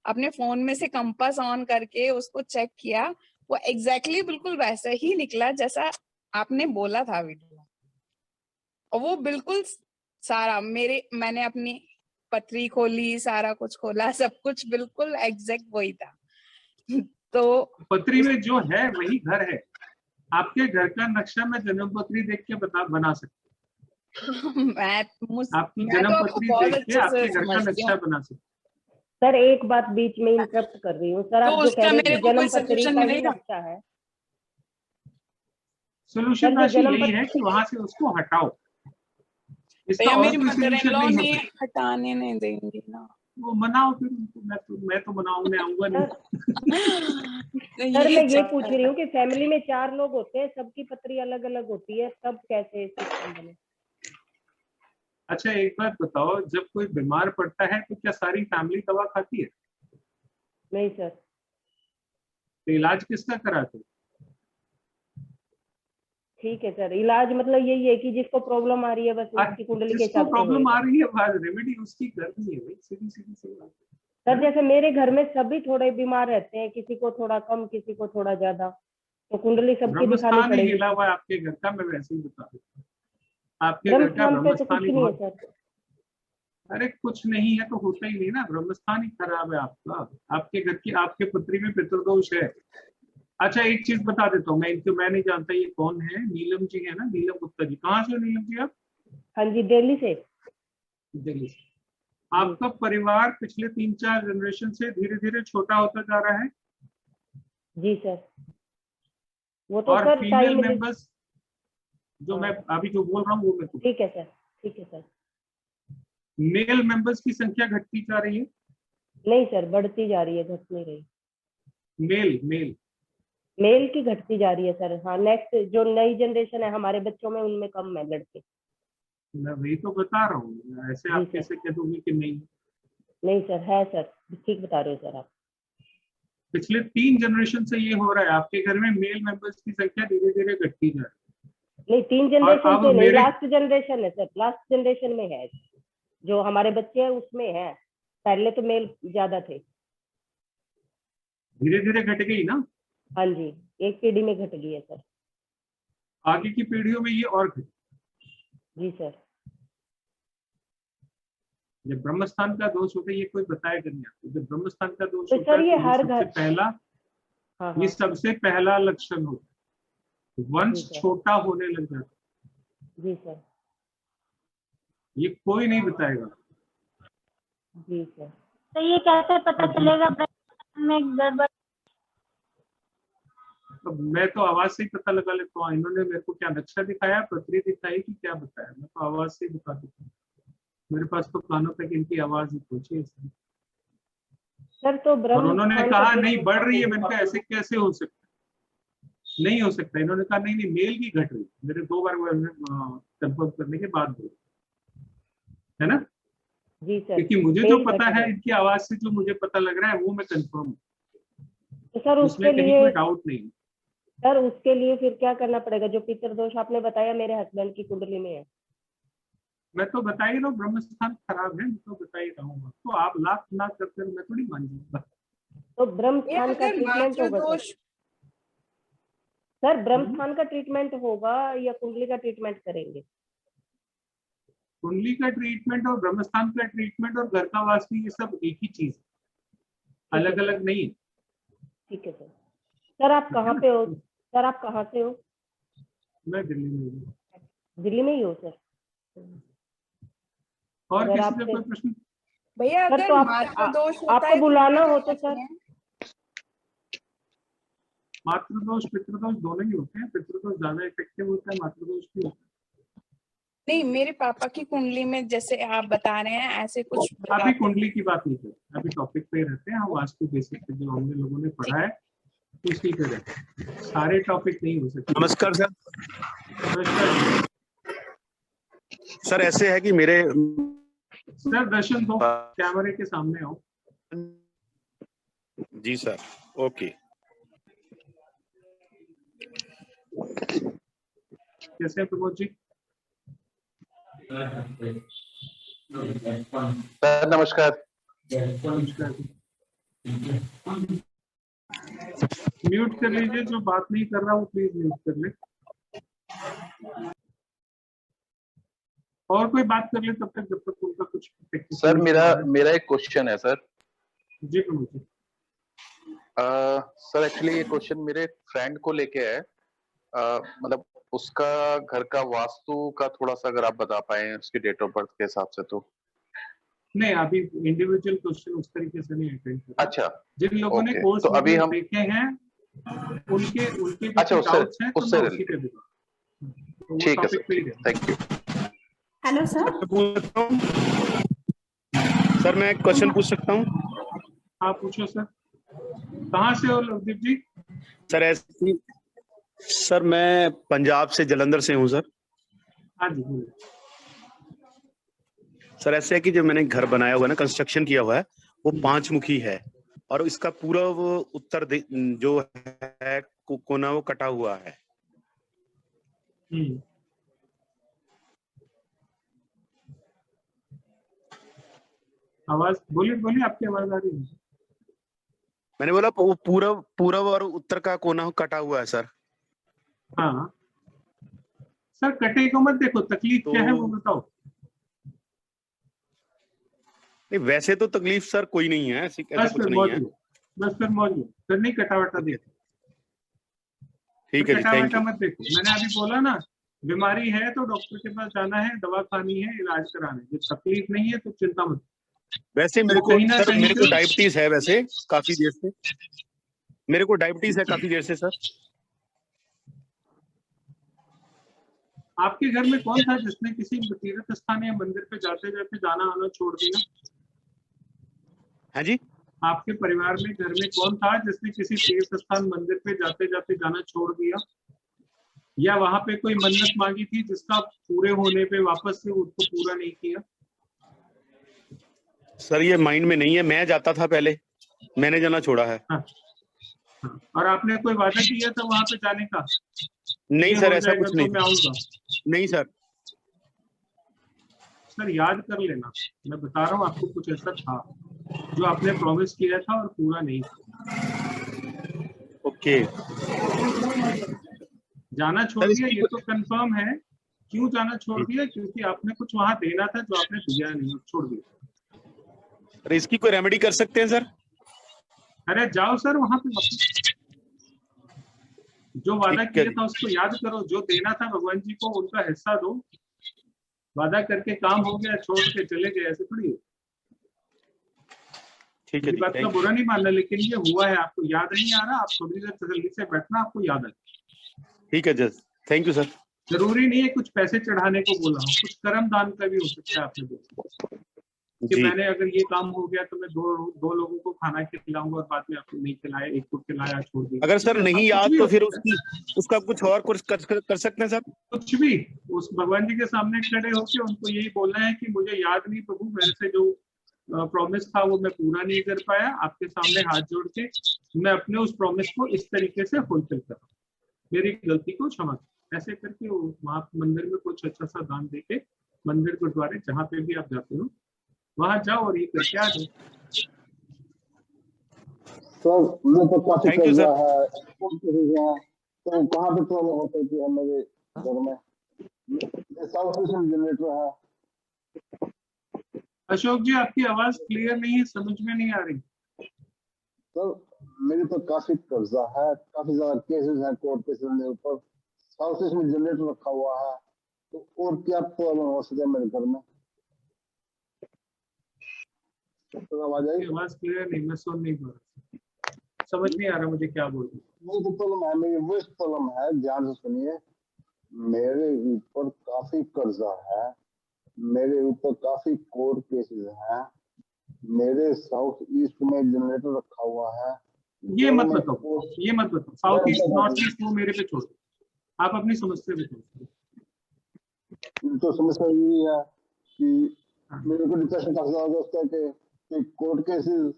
अपने फोन में से कंपास ऑन करके उसको चेक किया, वो एग्जैक्टली बिल्कुल वैसा ही निकला जैसा आपने बोला था वीडियो। और वो बिल्कुल सारा मैंने अपनी पत्री खोली, सारा कुछ खोला, सब कुछ बिल्कुल एग्जैक्ट वही था। तो पत्री उस में जो है वही घर है। आपके घर का नक्शा मैं जन्म पत्री देख के बना सकता हूँ। आपकी मैं जन्म तो आपको पत्री बहुत देख के अच्छे से आपके घर का समझती नक्शा हूँ। बना सकता सर एक बात बीच में इंटरप्ट कर रही हूँ सर, तो आप जो कह उसका रहे हैं मेरे कि को कोई जन्म पत्री सोल्यूशन का ही मिलेगा? नक्शा है, हूँ। सोल्यूशन सर जो राशि जन्म यही है कि वहां से उसको हटाओ, इसका भैया, और मेरी कोई मदर इन सोल्यूशन लॉ नहीं हो ने सकता। हटाने नहीं देंगी ना। वो मनाओ फिर उनको, मैं तो मनाऊंगा आऊंगा सर। नहीं। तो सर ये मैं ये पूछ चक्कर रही है। हूँ कि फैमिली में 4 लोग होते हैं, सबकी पत्री अलग अलग होती है, तब कैसे सिस्टम बने? अच्छा, एक बात बताओ, जब कोई बीमार पड़ता है तो क्या सारी फैमिली दवा खाती है? नहीं सर। तो इलाज किसका कराते हो? ठीक है सर, इलाज मतलब यही है कि जिसको प्रॉब्लम आ रही है बस उसकी कुंडली के जिसको हिसाब से प्रॉब्लम आ होएगा। रही है, रेमेडी उसकी करनी है भाई, सीधी सीधी सी बात है। सर जैसे मेरे घर में सभी थोड़े बीमार रहते हैं, किसी को थोड़ा कम, किसी को थोड़ा ज्यादा, तो कुंडली सबकी दिखानी ब्रह्मस्थान ही पड़ेगी। हिला हुआ है आपके घर का, मैं वैसे ही बता देता हूँ। आपके घर का ब्रह्मस्थान पे तो ब्रह्मस्थान कुछ ही नहीं है बहुत, सर। अरे कुछ नहीं है तो होता ही नहीं ना, ब्रह्मस्थान ही खराब है आपका। आपके घर की, आपके पुत्री में पितृदोष है। अच्छा एक चीज बता देता हूँ, मैं नहीं जानता ये कौन है, नीलम जी है ना, नीलम गुप्ता जी। कहाँ से हो नीलम जी आप? हाँ जी, दिल्ली से। दिल्ली से। आपका परिवार पिछले 3-4 जनरेशन से धीरे धीरे छोटा होता जा रहा है। जी सर, वो तो और सर फीमेल टाइम। मेंबर्स जो मैं अभी जो बोल रहा हूँ वो मैं तो, ठीक है सर, ठीक है सर। मेल मेंबर्स की संख्या घटती जा रही है। नहीं सर, बढ़ती जा रही है, घट नहीं रही। मेल मेल मेल की घटती जा रही है सर। हाँ, नेक्स्ट जो नई जनरेशन है हमारे बच्चों में, उनमें कम है लड़के। मैं वही तो बता रहा हूँ, ऐसे जी आप सर। कैसे कह दोगे कि नहीं। नहीं सर, है सर, ठीक बता रहे हो सर आप। पिछले 3 जनरेशन से ये हो रहा है, आपके घर में मेल मेंबर्स की संख्या धीरे धीरे घटती जा रही नहीं, 3 है। और जनरेशन अब से नहीं, मेरे लास्ट जनरेशन है सर, लास्ट जनरेशन में है। जो हमारे बच्चे हैं उसमें है, पहले तो मेल ज्यादा थे। धीरे धीरे घट गई ना, हाँ जी, एक पीढ़ी में घट गई है सर। आगे की पीढ़ियों में ये और घटे। जी सर। जब ब्रह्मस्थान का दोष होता है, ये कोई बताएगा नहीं आपको, जब ब्रह्मस्थान का दोष तो होता सर है ये तो हर सबसे घर। पहला, हाँ ये हाँ। सबसे पहला लक्षण होता है, वंश जी सर। छोटा होने लग जाता है। जी सर। ये कोई नहीं बताएगा। जी सर। तो ये कैसे पता चलेगा में गड़बड़? तो मैं तो आवाज से ही पता लगा लेता हूँ। इन्होंने मेरे को क्या नक्शा दिखाया, पत्री दिखाई कि क्या बताया, मैं तो आवाज से ही बता देता हूँ। मेरे पास तो कानों तक इनकी आवाज ही पहुंची है। सर तो और उन्होंने ब्रह्मस्थान कहा का नहीं बढ़ रही है। मैंने कहा ऐसे कैसे हो सकता है, नहीं हो सकता। इन्होंने कहा नहीं नहीं मेल की घट रही। मेरे 2 बार कंफर्म करने के बाद बोला, है ना। जी सर, क्योंकि मुझे जो मेल पता घट है, गए। इनकी आवाज से जो मुझे पता लग रहा है वो मैं कंफर्म हूँ, तो सर उसमें उसके कहीं लिए, कोई डाउट नहीं है। सर उसके लिए फिर क्या करना पड़ेगा? जो पितृदोष आपने बताया मेरे हस्बैंड की कुंडली में है। मैं तो बता ही रहा हूँ, ब्रह्मस्थान खराब है, मैं तो बता ही रहा हूँ। तो आप लाख ना करते मैं थोड़ी मान जाऊंगा। तो ये ब्रह्मस्थान का अगर ट्रीटमेंट मातृ होगा सर? दोष, सर ब्रह्मस्थान का ट्रीटमेंट होगा या कुंडली का ट्रीटमेंट करेंगे? कुंडली का ट्रीटमेंट और ब्रह्मस्थान का ट्रीटमेंट और घर का वास्तु, ये सब एक ही चीज है, अलग अलग नहीं है। ठीक है सर। सर आप कहाँ पे हो? सर आप कहाँ से हो? मैं दिल्ली में हूँ। दिल्ली में ही हो सर? और अगर किसी आप का कोई प्रश्न? भैया सर अगर तो मातृ दोष होता आपको है तो बुलाना क्या हो कर तो सर? सकते हैं? मातृदोष पितृदोष दोनों ही होते हैं। पितृदोष ज्यादा इफेक्टिव होता है, मातृदोष भी होता नहीं, मेरे पापा की कुंडली में जैसे आप बता रहे हैं ऐसे कुछ है। अभी बताते हैं। कुंडली की बात नहीं करते, अभी टॉपिक पे ही रहते हैं हम। वास्तु बेसिक पे जो हमने लोगों ने पढ़ा है उसी पे रहते हैं, सारे टॉपिक नहीं हो सकते। नमस्कार सर। नमस्कार सर ऐसे है कि मेरे सर, दर्शन दो, कैमरे के सामने आओ। जी सर, ओके। कैसे हैं प्रमोद जी? सर नमस्कार। नमस्कार। म्यूट कर लीजिए, जो बात नहीं कर रहा वो प्लीज म्यूट कर ले। और कोई बात कर ले तब तक, जब तक उनका कुछ सर मेरा एक क्वेश्चन है सर। जी प्रमोद जी। सर एक्चुअली ये क्वेश्चन मेरे फ्रेंड को लेके है। मतलब उसका घर का वास्तु का थोड़ा सा अगर आप बता पाए उसकी डेट ऑफ बर्थ के हिसाब से तो। नहीं, अभी इंडिविजुअल क्वेश्चन उस तरीके से नहीं अटेंड कर। अच्छा, जिन लोगों ने ओके। कोर्स तो अभी हम देखे हैं उनके अच्छा, जो उससे डाउट्स हैं तो उससे मैं उसी पे भी, तो वो ठीक है टॉपिक सर, पे ही ठीक, रहता है। Thank you. Hello sir. Sir मैं एक क्वेश्चन पूछ सकता हूँ? हाँ पूछो सर। कहाँ से हो लवदीप जी? सर ऐसे, सर मैं पंजाब से, जलंधर से हूँ सर। हाँ जी बोलिए। सर ऐसे है कि जो मैंने घर बनाया हुआ है ना, कंस्ट्रक्शन किया हुआ है, वो 5 मुखी है और इसका पूरा वो उत्तर जो है कोना वो कटा हुआ है। आवाज बोलिए बोलिए, आपकी आवाज आ रही है। मैंने बोला वो पूरब और उत्तर का कोना कटा हुआ है सर। हाँ सर, कटे को मत देखो, तकलीफ क्या है वो बताओ। नहीं वैसे तो तकलीफ सर कोई नहीं है, ऐसी बस कुछ फिर नहीं है। मौजूद, बस फिर मौजूद, फिर नहीं कटा वटा देखो। ठीक है जी, कटा थैंक वटा यू। मत देखो। मैंने अभी बोला ना, बीमारी है तो डॉक्टर के पास जाना है, दवा खानी है, इलाज कराना है। जब तकलीफ नहीं है तो चिंता मत। वैसे मेरे वो को कहीं ना सर, कहीं मेरे को से डायबिटीज है वैसे काफी देर से, मेरे को डायबिटीज है काफी देर से सर। आपके घर में कौन था जिसने किसी तीर्थ स्थान या मंदिर पे जाते जाते जाना आना छोड़ दिया? हाँ जी, आपके परिवार में, घर में कौन था जिसने किसी तीर्थ स्थान मंदिर पे जाते जाते जाना छोड़ दिया, या वहां पे कोई मन्नत मांगी थी जिसका पूरे होने पे वापस से उसको पूरा नहीं किया? सर ये माइंड में नहीं है, मैं जाता था पहले, मैंने जाना छोड़ा है। हाँ, हाँ। और आपने कोई वादा किया था वहां पे जाने का? नहीं ये सर, हो ऐसा जाएगा कुछ तो नहीं मैं आऊंगा। नहीं सर। सर याद कर लेना, मैं बता रहा हूँ आपको, कुछ ऐसा था जो आपने प्रॉमिस किया था और पूरा नहीं किया। ओके जाना छोड़ सर, दिया इसकी ये तो कंफर्म है। क्यों जाना छोड़ दिया? क्योंकि आपने कुछ वहां देना था जो आपने दिया नहीं, छोड़ दिया। सर इसकी कोई रेमेडी कर सकते हैं सर? अरे जाओ सर वहां पे वापस, जो वादा ठीक है किया जी, था उसको याद करो, जो देना था भगवान जी को उनका हिस्सा दो। वादा करके काम हो गया, छोड़ के चले गए, ऐसे थोड़ी है। ठीक है मेरी जी, बात का थैंक बुरा नहीं मानना, लेकिन ये हुआ है, आपको याद नहीं आ रहा, आप थोड़ी देर तसल्ली से बैठना, आपको याद है। ठीक है जज, थैंक यू सर। जरूरी नहीं है कुछ पैसे चढ़ाने को बोला हूँ, कुछ कर्म दान का भी हो सकता है। आपने बोला कि जी मैंने अगर ये काम हो गया तो मैं दो लोगों को खाना खिलाऊंगा, और बाद में आपको नहीं खिलाया, एक को खिलाया, छोड़ दिया। अगर सर नहीं कुछ याद भी तो हो फिर सकता है। उसका कुछ और कुछ कर सकते हैं सर? कुछ भी, उस भगवान जी के सामने खड़े होके उनको यही बोलना है कि मुझे याद नहीं प्रभु, मेरे से जो प्रॉमिस था वो मैं पूरा नहीं कर पाया। आपके सामने हाथ जोड़ के मैं अपने उस प्रॉमिस को इस तरीके से फुलफिल कर रहा हूँ, मेरी गलती को क्षमा करो। ऐसे करके वहां मंदिर में कुछ अच्छा सा दान देके, मंदिर गुरुद्वारे जहाँ पे भी आप जाते हो वहां जाओ और ये करके आ जाओ। सर मेरे तो काफी थैंक यू कर्जा सर। है, तो कहाँ पे प्रॉब्लम होती थी हमारे घर में? साउथ ईस्टर्न जनरेटर है। अशोक जी आपकी आवाज क्लियर नहीं है, समझ में नहीं आ रही। सर मेरे तो काफी कर्जा है, काफी ज्यादा केसेस हैं कोर्ट केसेस मेरे ऊपर। साउथ ईस्ट में जनरेटर रखा हुआ है, तो और क्या प्रॉब्लम हो सकता है मेरे घर में? तो आवाज आई? आवाज क्लियर नहीं, मैं सुन नहीं पा रहा, समझ नहीं आ रहा मुझे क्या बोल रहे। मेरी तो प्रॉब्लम है, मेरी वो प्रॉब्लम है, ध्यान से सुनिए। मेरे ऊपर काफी कर्जा है, मेरे ऊपर काफी कोर्ट केसेस हैं, मेरे साउथ ईस्ट में जनरेटर रखा हुआ है। ये मत बताओ, ये मत बताओ, साउथ ईस्ट नॉर्थ ईस्ट वो मेरे पे छोड़ दो, आप अपनी समस्या पे छोड़। तो समस्या ये है कि मेरे को डिप्रेशन काफी ज्यादा होता है कि कोर्ट केसेस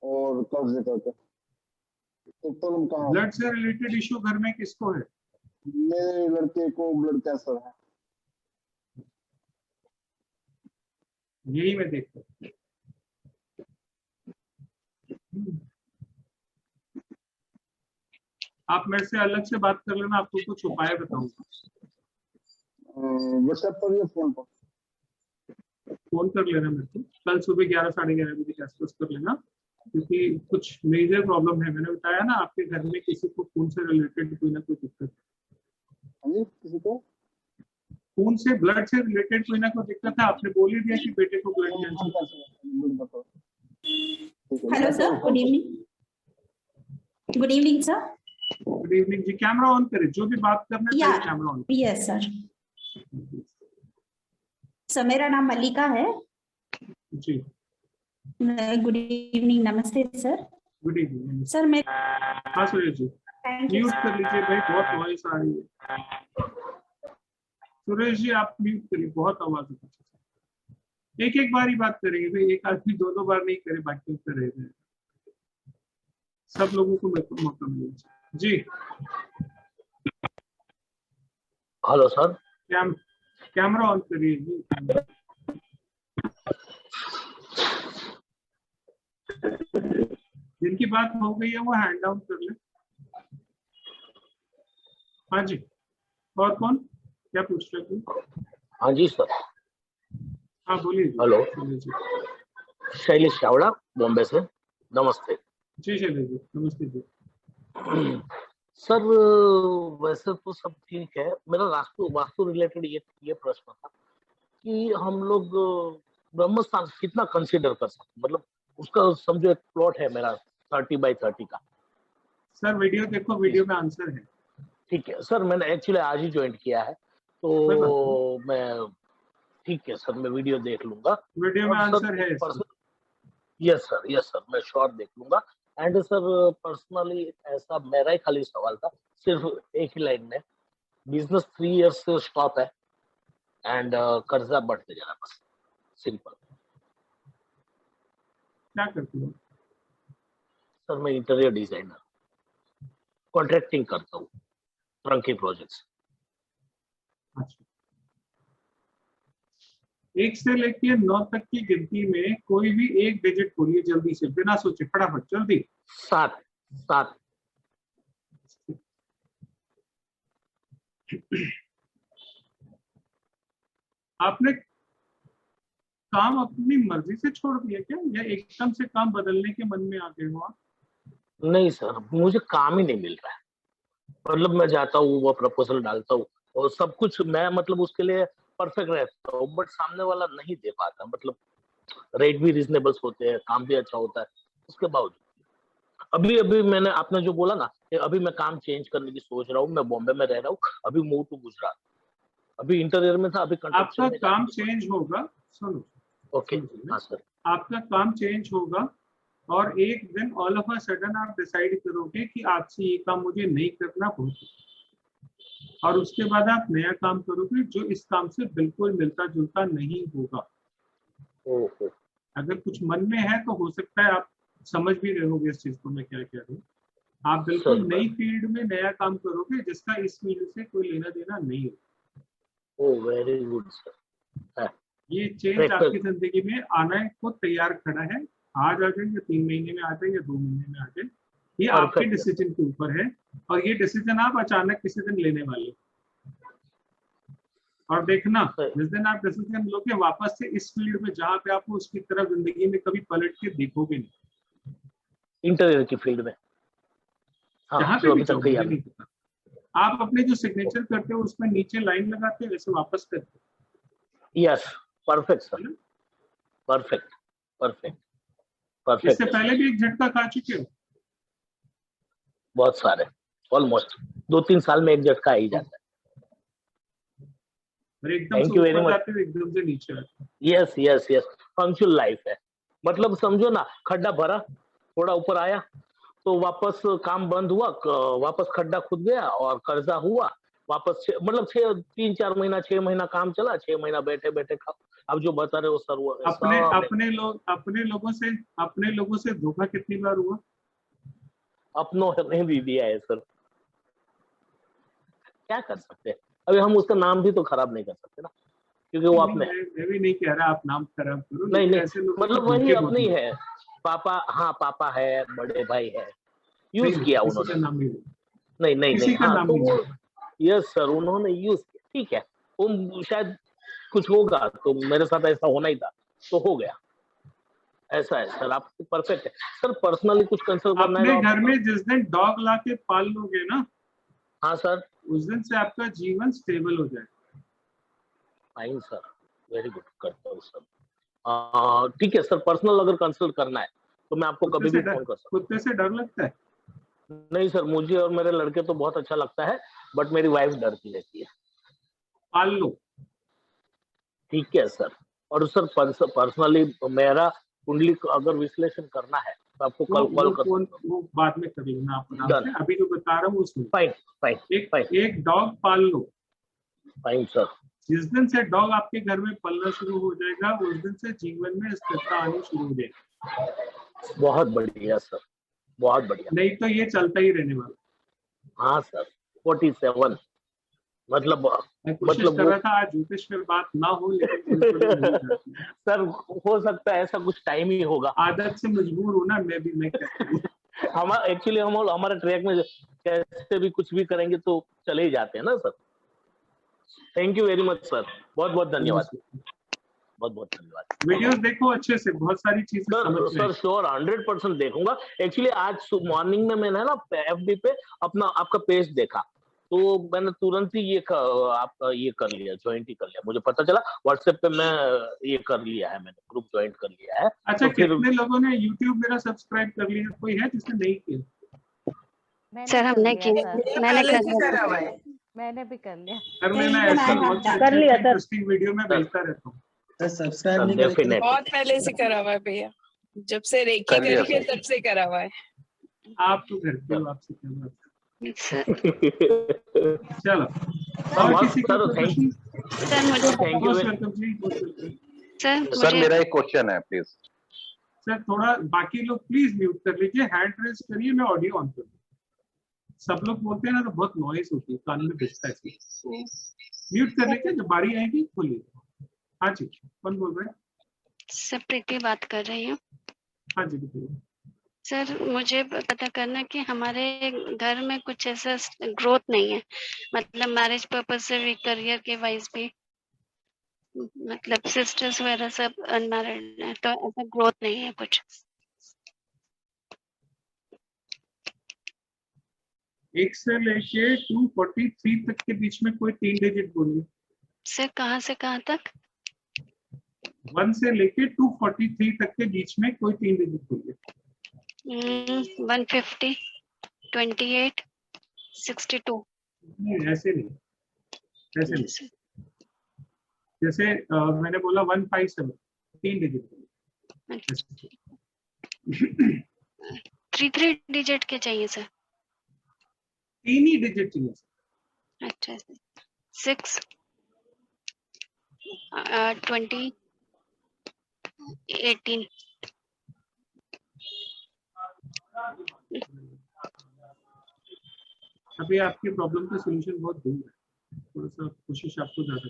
और कर्जे करके। तो प्रॉब्लम कहाँ है? ब्लड से रिलेटेड इशू घर में किसको है? मेरे लड़के को ब्लड कैंसर है। यही मैं देखता हूँ। आप मेरे से अलग से बात कर लेना, आपको कुछ उपाय बताऊंगा। व्हाट्सएप पर या फोन पर? फोन कर लेना मेरे को, कल सुबह 11 साढ़े 11 बजे के आसपास कर लेना, क्योंकि कुछ मेजर प्रॉब्लम है। मैंने बताया ना आपके घर में किसी को खून से रिलेटेड कोई ना कोई दिक्कत। हाँ जी, किसी को खून से, ब्लड से रिलेटेड कोई ना कोई दिक्कत है। आपने बोल ही दिया कि बेटे को blood cancer. Hello sir, good evening. Good evening sir. Good evening जी। कैमरा ऑन करें, जो भी बात करना है camera on. Yes sir. Sir मेरा नाम मल्लिका है जी। गुड इवनिंग, नमस्ते सर। गुड इवनिंग सर मैं हाँ सुरेश जी, म्यूट कर लीजिए भाई, बहुत वॉइस आ रही है। सुरेश जी आप म्यूट करिए, बहुत आवाज है। एक एक बार ही बात करेंगे भाई, एक आदमी दो बार नहीं करे, बाकी कर रहे हैं। सब लोगों को मौका मिले जी। Hello sir. कैमरा ऑन करिए जी। जिनकी बात हो गई है वो हैंड डाउन कर ले। हाँ जी, और कौन क्या पूछ रहे थे? हाँ जी सर। हाँ बोलिए। हेलो, जी शैलेश चावड़ा बॉम्बे से। नमस्ते जी शैलेश जी, नमस्ते जी। सर वैसे तो सब ठीक है, मेरा वास्तु रिलेटेड ये प्रश्न था कि हम लोग ब्रह्म स्थान कितना कंसीडर कर सकते, मतलब उसका समझो एक प्लॉट है मेरा 30 बाई 30 का। सर वीडियो देखो, वीडियो में आंसर है। ठीक है सर, मैंने एक्चुअली आज ही ज्वाइन किया है तो मैं, ठीक है सर, मैं वीडियो देख लूंगा। वीडियो में आंसर है। यस सर, मैं श्योर देख लूंगा। एंड सर पर्सनली ऐसा मेरा ही खाली सवाल था, सिर्फ एक ही लाइन में, बिजनेस 3 इयर्स से स्टॉप है एंड कर्जा बढ़ते जा रहा, बस सिंपल। क्या करते हो? सर मैं इंटीरियर डिजाइनर, कॉन्ट्रैक्टिंग करता हूँ, ट्रंकी प्रोजेक्ट्स। अच्छा, 1 से लेके 9 तक की गिनती में कोई भी एक डिजिट बोलिए जल्दी से, बिना सोचे, फटाफट जल्दी। 7। आपने काम अपनी मर्जी से छोड़ दिया क्या, या एकदम से काम बदलने के मन में आ गए हो आप? नहीं सर, मुझे काम ही नहीं मिल रहा है। मतलब मैं जाता हूँ, वो प्रपोजल डालता हूँ और सब कुछ मैं, मतलब उसके लिए परफेक्ट रहता हूँ, बट सामने वाला नहीं दे पाता। मतलब रेट भी रीजनेबल होते हैं, काम भी अच्छा होता है, उसके बावजूद अभी मैंने, आपने जो बोला ना कि अभी मैं काम चेंज करने की सोच रहा हूँ, मैं बॉम्बे में रह रहा हूँ, अभी मूव टू गुजरात, अभी इंटीरियर में था, अभी आपका काम चेंज होगा, सुनो। ओके हाँ सर। आपका काम चेंज होगा और एक दिन ऑल ऑफ अ सडन आप डिसाइड करोगे कि आपसे ये काम मुझे नहीं करना, बहुत, और उसके बाद आप नया काम करोगे जो इस काम से बिल्कुल मिलता जुलता नहीं होगा। अगर कुछ मन में है तो हो सकता है आप समझ भी रहे होगे इस चीज को मैं क्या कह रहा हूँ। आप बिल्कुल नई फील्ड में नया काम करोगे जिसका इस फील्ड से कोई लेना देना नहीं हो। Oh very good sir. ये चेंज आपकी जिंदगी में आना को तैयार खड़ा है, आज आ जाए या 3 महीने में आ जाए या 2 महीने में आ जाए, ये आपके डिसीजन के ऊपर है, और ये डिसीजन आप अचानक किसी दिन लेने वाले। और देखना जिस दिन आप डिसीजन लोगे वापस से इस फील्ड में जहाँ पे आप उसकी तरफ जिंदगी में कभी पलट के देखोगे नहीं, इंटीरियर की फील्ड में। जहाँ पे भी जाओगे नहीं पता। आप अपने जो सिग्नेचर करते हो उसमें नीचे लाइन लगाते हो, वैसे वापस करते हो। Yes, perfect sir, perfect. इससे पहले भी एक झटका खा चुके हो? बहुत सारे, ऑलमोस्ट 2-3 साल में एक झटका आ ही जाता है। एकदम से ऊपर जाते हो, एकदम से नीचे आते हो। यस, पंक्चुअल लाइफ है। मतलब समझो ना, खड्डा भरा, थोड़ा ऊपर आया तो वापस काम बंद हुआ, वापस खड्डा खुद गया और कर्जा हुआ वापस। मतलब 3-4 महीना 6 महीना काम चला, 6 महीना बैठे खा। अब जो बता रहे हो सर, वो अपने लोगों से धोखा कितनी बार हुआ? अपनों ने भी दिया है सर, क्या कर सकते हैं। अभी हम उसका नाम भी तो खराब नहीं कर सकते ना, क्योंकि वो अपने। मैं भी नहीं कह रहा आप नाम खराब करो, नहीं, मतलब वही अपने ही है। पापा, हाँ पापा है, बड़े भाई है, यूज किया उन्होंने। नहीं, यस सर, उन्होंने यूज किया, ठीक है। वो शायद कुछ होगा तो मेरे साथ ऐसा होना ही था, तो हो गया। ऐसा है सर, आप परफेक्ट है सर। पर्सनली कुछ कंसल्ट करना है अपने घर में जिस दिन डॉग ला के पाल लोगे ना, हाँ सर, उस दिन से आपका जीवन स्टेबल हो जाएगा। फाइन सर, वेरी गुड, करता हूँ सर। ठीक है सर, पर्सनल अगर कंसल्ट करना है तो मैं आपको कभी भी फोन कर सकता हूँ। कुत्ते से डर लगता है? नहीं सर, मुझे और मेरे लड़के तो बहुत अच्छा लगता है, बट मेरी वाइफ डरती रहती है। पाल लो। ठीक है सर। और सर पर्सनली मेरा कुंडली अगर विश्लेषण करना है तो आपको कल कॉल कर, वो बाद में करेंगे आप, अभी जो बता रहा हूँ उसमें। फाइन। एक डॉग पाल लो। Fine sir. जिस दिन से डॉग आपके घर में पलना शुरू हो जाएगा उस दिन से जीवन में स्थिरता आनी शुरू हो जाएगी। बहुत बढ़िया सर, बहुत बढ़िया। नहीं तो ये चलता ही रहने वाला। हाँ सर, 47। मतलब मैं कोशिश कर रहा था आज ज्योतिष पे बात ना हो, लेकिन सर हो सकता है ऐसा कुछ टाइम ही होगा। आदत से मजबूर हूँ ना मैं भी, मैं कहता हूँ। हमारे ट्रैक में कैसे भी कुछ भी करेंगे तो चले ही जाते हैं ना sir. Thank you very much sir, बहुत बहुत धन्यवाद, बहुत बहुत धन्यवाद। वीडियोस देखो अच्छे से, बहुत सारी चीजें समझ में। सर श्योर 100% देखूंगा। एक्चुअली आज मॉर्निंग में मैंने ना FB पे अपना आपका पेज देखा, तो मैंने तुरंत ही ये कर लिया, ज्वाइन ही कर लिया। मुझे पता चला व्हाट्सएप पे मैं ये कर लिया है, मैंने ग्रुप ज्वाइन कर लिया है। अच्छा, तो कितने लोगों ने YouTube मेरा सब्सक्राइब कर लिया? कोई है जिसने नहीं किया? सर हमने किया, मैंने कर लिया, मैंने भी कर लिया। कर लेना, ऐसा बहुत कर लिया सर। इंटरेस्टिंग वीडियो में भेजता रहता हूँ। सब्सक्राइब नहीं करें? बहुत पहले से करा हुआ है भैया, जब से रेकी करके तब से करा हुआ है। आप तो घर पे हो, आपसे क्या बात। चलो और किसी का प्रश्न? सर मुझे सर मेरा एक क्वेश्चन है प्लीज। सर थोड़ा बाकी लोग प्लीज म्यूट कर लीजिए, हैंड रेज करिए, मैं ऑडियो ऑन कर दूँ। सब लोग बोलते हैं ना तो बहुत नॉइस होती है, कान में बजता है। म्यूट कर लीजिए, जब बारी आएगी खोलिए। हाँ जी, कौन बोल रहे हैं? सर प्रीति बात कर रही हूँ। हाँ जी बताइए। सर मुझे पता करना कि हमारे घर में कुछ ऐसा ग्रोथ नहीं है, मतलब मैरिज पर्पज से भी, करियर के वाइज भी, मतलब सिस्टर्स वगैरह सब अनमैरिड है, तो ऐसा ग्रोथ नहीं है कुछ। एक से लेके 243 तक के बीच में कोई 3 डिजिट बोलिए। सर कहाँ से कहाँ तक? 1 से लेके 243 तक के बीच में कोई 3 डिजिट बोलिए। 150, 28, 62। नहीं ऐसे नहीं, ऐसे नहीं। जैसे मैंने बोला 157, 3 डिजिट बोलिए। 3 डिजिट के चाहिए सर? 3 ही डिजिट चाहिए। अच्छा 6, 20, 18। अभी आपकी प्रॉब्लम का सॉल्यूशन बहुत दूर है, थोड़ा सा कोशिश आपको ज्यादा।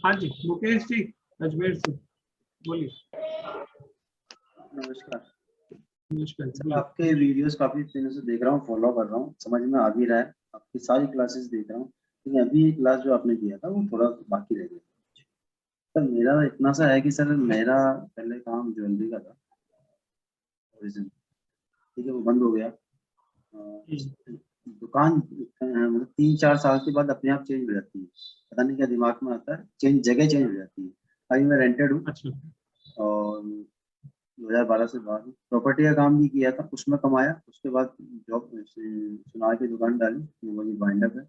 हाँ जी मुकेश जी अजमेर से बोलिए। नमस्कार। नमस्कार। सर आपके वीडियोस काफी दिनों से देख रहा हूँ, फॉलो कर रहा हूँ, समझ में आ भी रहा है, आपकी सारी क्लासेस देख रहा हूँ, लेकिन अभी एक क्लास जो आपने दिया था वो थोड़ा बाकी रह गया। सर मेरा इतना सा है कि सर मेरा पहले काम ज्वेलरी का था, ठीक है, वो बंद हो गया। दुकान मतलब 3-4 साल के बाद अपने आप चेंज हो जाती है, पता नहीं क्या दिमाग में आता है, जगह चेंज हो जाती है। अभी मैं रेंटेड हूँ। अच्छा। और 2012 से बाद प्रॉपर्टी का काम भी किया था, उसमें कमाया, उसके बाद जॉब सुनार की दुकान डाली, वो वही बाइंड अप है।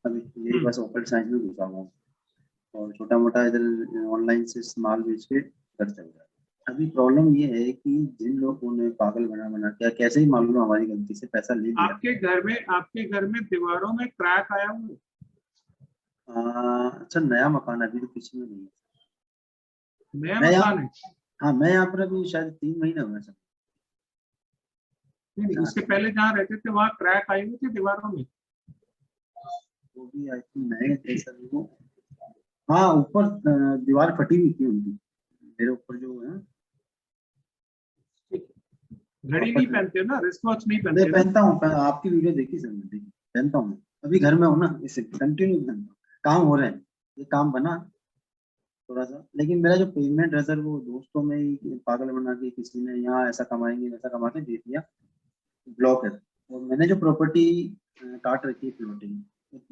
अभी यही बस ऑपरेट साइंस में घुसा हुआ हूँ और छोटा मोटा इधर ऑनलाइन से माल बेच के घर चल रहा है। अभी प्रॉब्लम ये है कि जिन लोगों ने पागल बना क्या, कैसे ही मालूम हमारी गलती से पैसा ले लिया। आपके घर में दीवारों में क्रैक आया हुआ? अच्छा नया मकान अभी तो किसी में नहीं है। नया मकान है? हाँ मैं यहाँ पर अभी शायद 3 महीने हुए सर। नहीं, उससे पहले जहाँ रहते थे वहाँ क्रैक आए हुए थे दीवारों में? वो भी आई थिंक नए थे सर वो। हाँ ऊपर दीवार फटी हुई थी उनकी, मेरे ऊपर जो है। घड़ी नहीं पहनते ना, रिस्ट वॉच नहीं पहनते? मैं पहनता हूँ, आपकी वीडियो देखी सर, मैं देखी, पहनता हूँ। अभी घर में हूँ ना, इससे कंटिन्यू पहनता हूँ। काम हो रहे हैं, ये काम बना थोड़ा सा, लेकिन मेरा जो पेमेंट है सर वो दोस्तों में ही पागल बना के किसी ने यहाँ ऐसा कमाएंगे वैसा कमा के दे दिया, ब्लॉक है। और मैंने जो प्रॉपर्टी काट रखी है प्लॉटिंग,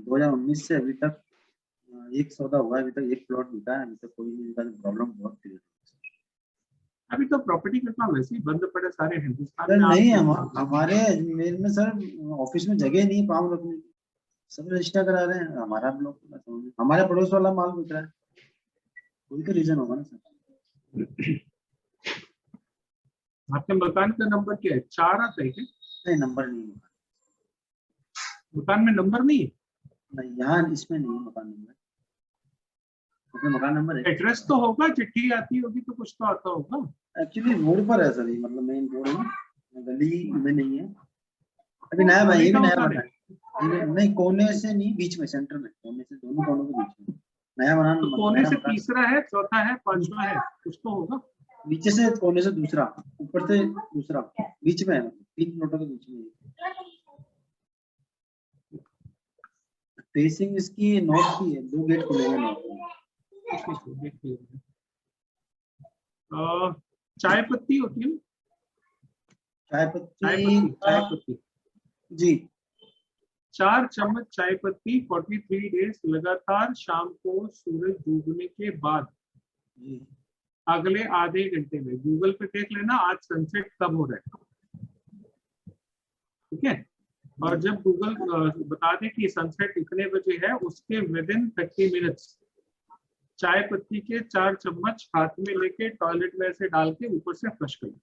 2019 से अभी तक एक सौदा हुआ है, अभी तक एक प्लॉट बिका है, अभी तक कोई नहीं बिका। प्रॉब्लम बहुत क्लियर। अभी तो प्रॉपर्टी का काम वैसे ही बंद पड़े सारे हिंदुस्तान में। नहीं हमारे अजमेर में सर ऑफिस में जगह नहीं है पाँव रखने की, सब रजिस्टर करा रहे हैं। हमारा ब्लॉक, हमारे पड़ोस वाला माल बिक रहा है, कोई तो रीजन होगा ना सर। आपके मकान का नंबर क्या है? 4 आता है क्या? नहीं नंबर नहीं है मकान में, नंबर नहीं है? नहीं यहाँ इसमें नहीं है मकान नंबर। अपने मकान नंबर है, एड्रेस तो होगा, चिट्ठी आती होगी तो कुछ तो आता होगा। एक्चुअली रोड पर है सर, मतलब मेन रोड है, गली में नहीं है। अभी नया भाई, ये भी नया बना है, नहीं कोने से नहीं, बीच में, सेंटर में, कोने से, दोनों कोनों के बीच में नया बनाना। तो कोने से तीसरा है, चौथा है, पांचवा है, कुछ तो होगा। नीचे से कोने से दूसरा, ऊपर से दूसरा, बीच में है, 3 प्लॉटों के बीच में। फेसिंग इसकी नॉर्थ की है, 2 गेट खुले हैं नॉर्थ में। चाय पत्ती होती है ना, चाय पत्ती जी, 4 चम्मच चाय पत्ती 43 डेज लगातार शाम को सूरज डूबने के बाद जी। अगले आधे घंटे में। गूगल पे देख लेना आज सनसेट कब हो रहा है, ठीक है। और जब गूगल बता दे कि सनसेट इतने बजे है, उसके विदिन 30 मिनट्स चाय पत्ती के 4 चम्मच हाथ में लेके टॉयलेट में ऐसे डाल के ऊपर से फ्लश कर लो।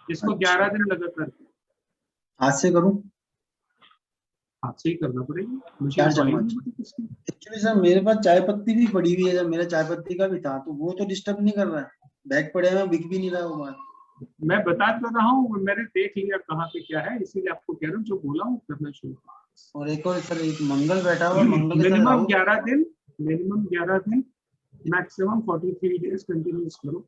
इसको 11 दिन लगातार। हाथ से करूं? हाथ से ही करना पड़ेगा, मुझे 4 चम्मच। एक्चुअली सर मेरे पास चाय पत्ती भी पड़ी हुई है, जब मेरा चाय पत्ती का भी था, तो वो तो डिस्टर्ब नहीं कर रहा है, बैग पड़े हुए बिक भी नहीं रहा वो बात। मैं बता तो रहा हूँ, मैंने देख लिया कहाँ पे क्या है, इसीलिए आपको कह रहा हूँ जो बोला हूँ करना शुरू। और एक और सर, एक मंगल बैठा हुआ, मंगल मिनिमम 11 दिन, मिनिमम 11 दिन, मैक्सिमम 43 डेज कंटिन्यूस करो।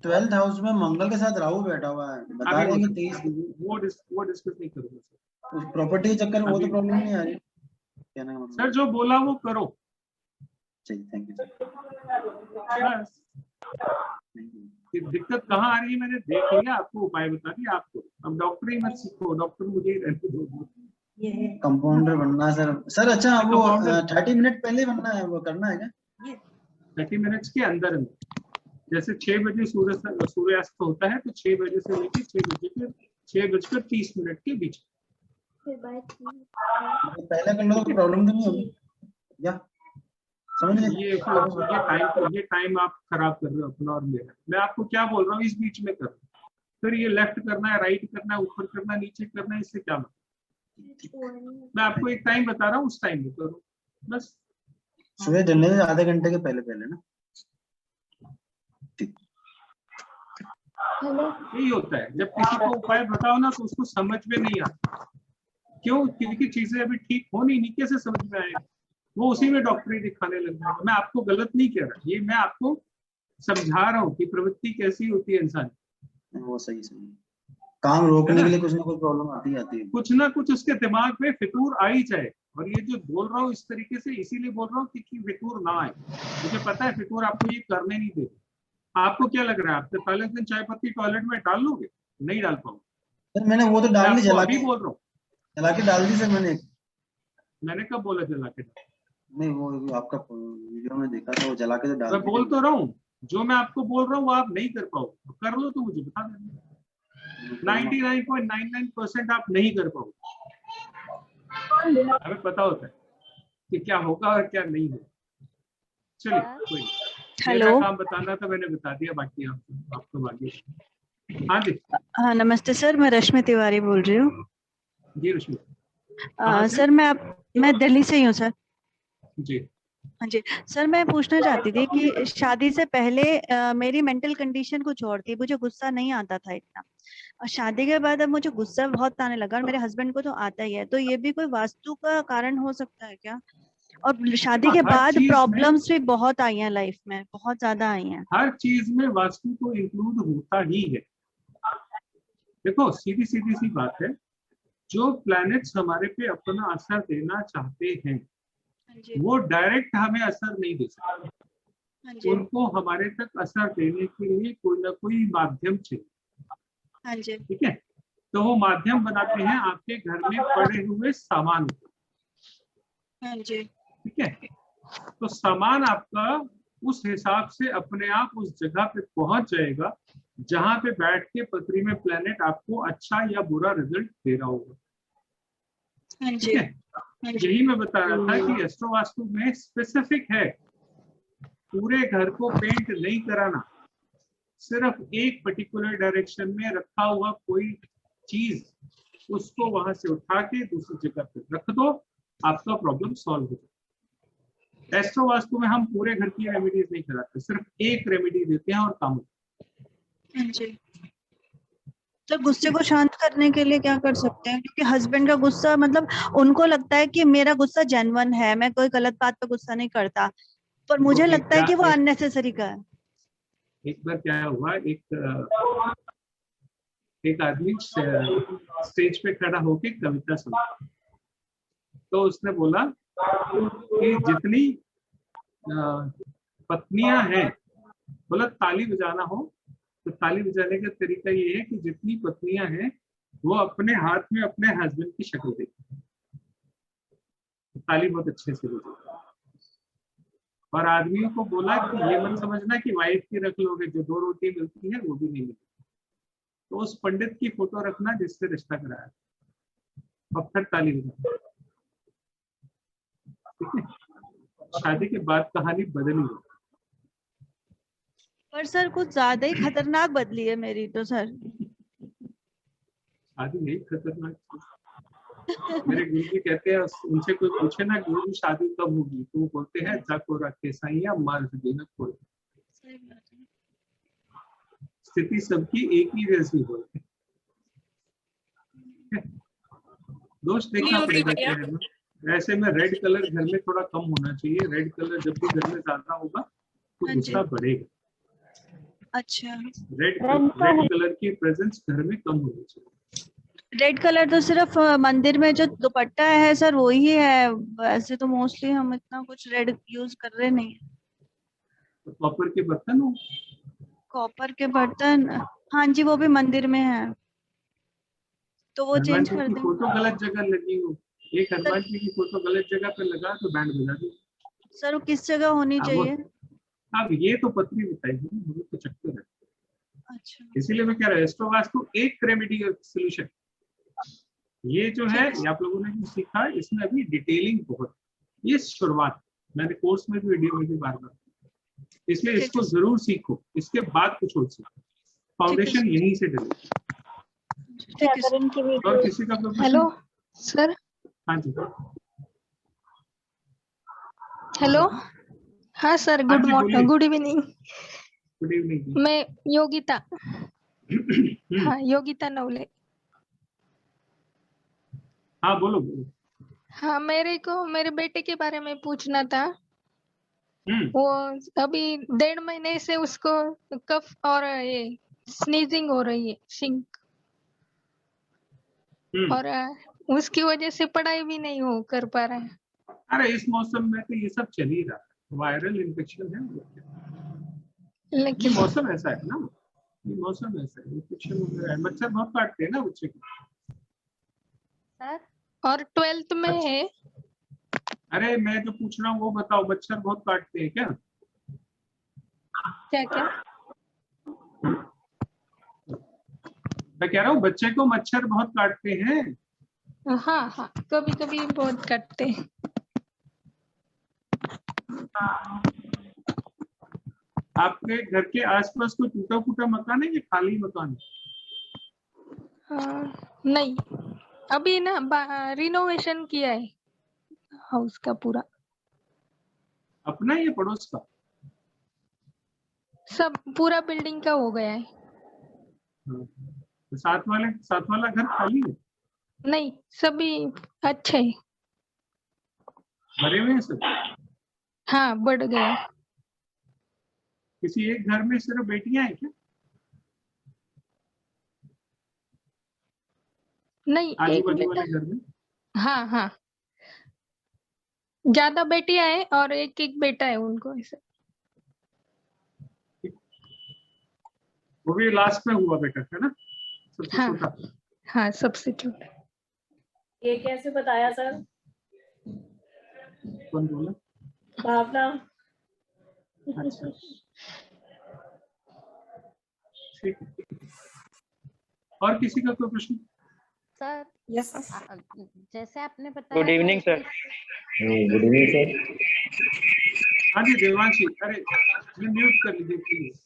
12th हाउस में मंगल के साथ राहु बैठा हुआ है, बता रहे हैं कि 23 वो डिस्कस नहीं करूंगा उस प्रॉपर्टी के चक्कर में, वो तो प्रॉब्लम नहीं आ रही, क्या नाम है सर, जो बोला वो करो। चलिए, थैंक यू सर। बस दिक्कत कहाँ आ रही है मैंने देख लिया, आपको उपाय बता दिया आपको। अब डॉक्टर ही मत सीखो, डॉक्टर मुझे ही रहने दो। कंपाउंडर बनना है सर। अच्छा वो 30 मिनट पहले बनना है, वो करना है क्या? 30 मिनट्स के अंदर अंदर, जैसे 6 बजे सूर्यास्त होता है, तो 6 बजे से लेकर 6:30 के बीच। पहले कर लो तो प्रॉब्लम तो नहीं होगी क्या? समझ ये टाइम आप खराब कर रहे हो अपना और मेरा। मैं आपको क्या बोल रहा हूँ, इस बीच में करो। फिर ये लेफ्ट करना है, राइट करना है, ऊपर करना है, नीचे करना है, इससे क्या मतलब। मैं आपको एक टाइम बता रहा हूँ, उस टाइम में करो बस। सुबह जलने से आधे घंटे के पहले पहले ना, ठीक। यही होता है, जब किसी को उपाय बताओ ना तो उसको समझ में नहीं आता। क्यों? क्योंकि चीजें अभी ठीक हो नहीं, कैसे समझ में आएगा, वो उसी में डॉक्टरी दिखाने लग जाएगा। मैं आपको गलत नहीं कह रहा, ये मैं आपको समझा रहा हूँ कि प्रवृत्ति कैसी होती है इंसान। वो सही काम रोकने के लिए कुछ ना कुछ प्रॉब्लम आती है, कुछ ना कुछ उसके दिमाग में फितूर आ ही जाए। और ये जो बोल रहा हूँ इस तरीके से इसीलिए बोल रहा हूँ कि फितूर ना आए। मुझे पता है फितूर आपको ये करने नहीं देते। आपको क्या लग रहा है, आप 43 दिन चाय पत्ती टॉयलेट में डाल लोगे? नहीं डाल पाऊंगा सर। मैंने वो तो डाल दी, जला के बोल रहा हूँ, जला के डाल दी सर मैंने कब बोला जला के? नहीं, वो आपका वीडियो में देखा था, वो जला के तो डाल। मैं बोल तो रहा हूँ, जो मैं आपको बोल रहा हूँ वो आप नहीं कर पाओगे। कर लो तो मुझे बता देना। 99.99% आप नहीं कर पाओगे। हमें पता होता है कि क्या होगा और क्या नहीं होगा। चलिए कोई हेलो, काम बताना था मैंने बता दिया, बाकी आपको बाकी। हाँ जी। हाँ नमस्ते सर, मैं रश्मि तिवारी बोल रही हूँ। जी रश्मि। सर मैं दिल्ली से ही हूँ सर। जी हाँ जी सर, मैं पूछना चाहती थी कि शादी से पहले मेरी मेंटल कंडीशन कुछ और थी, मुझे गुस्सा नहीं आता था इतना, और शादी के बाद अब मुझे गुस्सा बहुत आने लगा, और मेरे हस्बैंड को तो आता ही है। तो ये भी कोई वास्तु का कारण हो सकता है क्या? और शादी के बाद प्रॉब्लम्स भी बहुत आई हैं लाइफ में, बहुत ज्यादा आई हैं। हर चीज में वास्तु तो इंक्लूड होता ही है। देखो सीधी सी बात है, जो प्लैनेट्स हमारे पे अपना असर देना चाहते हैं वो डायरेक्ट हमें असर नहीं दे सकते। उनको हमारे तक असर देने के लिए कोई ना कोई माध्यम चाहिए। ठीक है, तो वो माध्यम बनाते हैं आपके घर में पड़े हुए सामान। ठीक है, तो सामान आपका उस हिसाब से अपने आप उस जगह पे पहुंच जाएगा जहां पे बैठ के पत्री में प्लैनेट आपको अच्छा या बुरा रिजल्ट दे रहा होगा। ठीक है, यही मैं बता रहा था कि एस्ट्रो वास्तु में स्पेसिफिक है, पूरे घर को पेंट नहीं कराना, सिर्फ एक पर्टिकुलर डायरेक्शन में रखा हुआ कोई चीज उसको वहां से उठा के दूसरी जगह पे रख दो, आपका प्रॉब्लम सॉल्व हो जाए। एस्ट्रो वास्तु में हम पूरे घर की रेमेडीज नहीं कराते, सिर्फ एक रेमेडी देते हैं और काम। जी। तो गुस्से को शांत करने के लिए क्या कर सकते हैं? क्योंकि हस्बैंड का गुस्सा मतलब उनको लगता है कि मेरा गुस्सा जेन्युइन है, मैं कोई गलत बात पे गुस्सा नहीं करता, पर देखो, मुझे एक लगता है क्या कि वो एक, अननेसेसरी का है। एक बार क्या हुआ, एक आदमी स्टेज पे खड़ा होके कविता सुना, तो उसने बोला कि जितनी पत्नियां हैं, बोला ताली बजाना हो तो ताली बजाने का तरीका ये है कि जितनी पत्नियां हैं वो अपने हाथ में अपने हस्बैंड की शक्ल देखी, ताली बहुत अच्छे से बजेगी। और आदमियों को बोला कि ये मत समझना कि वाइफ की रख लोगे, जो 2 रोटी मिलती है वो भी नहीं मिलती, तो उस पंडित की फोटो रखना जिससे रिश्ता कराया, और फिर ताली बजाना। ठीक है, शादी के बाद कहानी बदली है। पर सर कुछ ज्यादा ही खतरनाक बदली है मेरी तो सर। शादी नहीं खतरनाक चीज। मेरे गुरु जी कहते हैं, उनसे कोई पूछे ना गुरु जी शादी कब होगी, तो वो बोलते हैं जाको रखे साइया मार्ग देना कोई। स्थिति सबकी एक ही जैसी होती है, दोष देखना पड़ेगा क्या है ना। ऐसे में रेड कलर घर में थोड़ा कम होना चाहिए, रेड कलर जब भी घर में ज्यादा होगा तो गुस्सा बढ़ेगा। अच्छा, रेड कलर की प्रेजेंस घर में कम होनी चाहिए। रेड कलर तो सिर्फ मंदिर में जो दुपट्टा है सर वो ही है, वैसे तो मोस्टली हम इतना कुछ रेड यूज कर रहे नहीं। तो कॉपर के बर्तन हो, कॉपर के बर्तन, हाँ जी वो भी मंदिर में है, तो वो हनुमान चेंज जी कर की दें। फोटो गलत जगह लगी हो, एक हनुमान जी की फोटो गलत जगह पे लगा तो बैंड बजा दो। सर वो किस जगह होनी चाहिए? अब ये तो पत्नी बताएगी, मुझे तो चक्कर है। अच्छा, इसीलिए मैं कह रहा हूँ एस्ट्रो वास्तु एक रेमेडी सोल्यूशन। ये जो है ये आप लोगों ने जो सीखा, इसमें अभी डिटेलिंग बहुत, ये शुरुआत, मैंने कोर्स में भी वीडियो में भी बार-बार, इसलिए इसको जरूर सीखो, इसके बाद कुछ और सीखो, फाउंडेशन यहीं से डले। और किसी का कोई प्रश्न? Hello sir. हाँ जी, हेलो, हाँ sir, good morning, good evening. Good evening. मैं योगिता, हाँ योगिता नवले। हाँ बोलो बोलो। हाँ, मेरे को मेरे बेटे के बारे में पूछना था। वो अभी 1.5 महीने से उसको कफ और ये स्नीजिंग हो रही है, सिंक, और उसकी वजह से पढ़ाई भी नहीं हो कर पा रहा है। अरे इस मौसम में तो ये सब चल ही रहा है, वायरल इन्फेक्शन है, लेकिन ये मौसम ऐसा है ना, ये मौसम ऐसा है, इन्फेक्शन वगैरह है, मच्छर बहुत काटते हैं ना बच्चे को। सर, और 12th में है। अरे मैं जो पूछ रहा हूँ वो बताओ, मच्छर बहुत काटते हैं क्या? क्या क्या? मैं कह रहा हूँ बच्चे को मच्छर बहुत काटते हैं। हाँ हाँ, कभी कभी बहुत काटते हैं। आपके घर के आसपास कोई टूटा फूटा मकान है या खाली मकान है? नहीं, अभी ना रिनोवेशन किया है हाउस का पूरा। अपना या पड़ोस का? सब पूरा बिल्डिंग का हो गया है। तो साथ वाला घर खाली है? नहीं, सभी अच्छे हैं। भरे हुए हैं सब? हाँ, बढ़ गया। किसी एक घर में सिर्फ बेटियां हैं क्या? नहीं, आजू एक बाजू बेटा। वाले घर में? हाँ हाँ, ज्यादा बेटियां हैं और एक एक बेटा है उनको ऐसे। वो भी लास्ट में हुआ बेटा है ना, सबसे हाँ छोटा? हाँ, सबसे छोटा। ये कैसे बताया सर? कौन बोला? भावना। अच्छा, ठीक है। और किसी का कोई प्रश्न? सर यस जैसे आपने बताया good evening sir. Good evening sir. हाँ जी देवांशी, अरे म्यूट कर लीजिए प्लीज।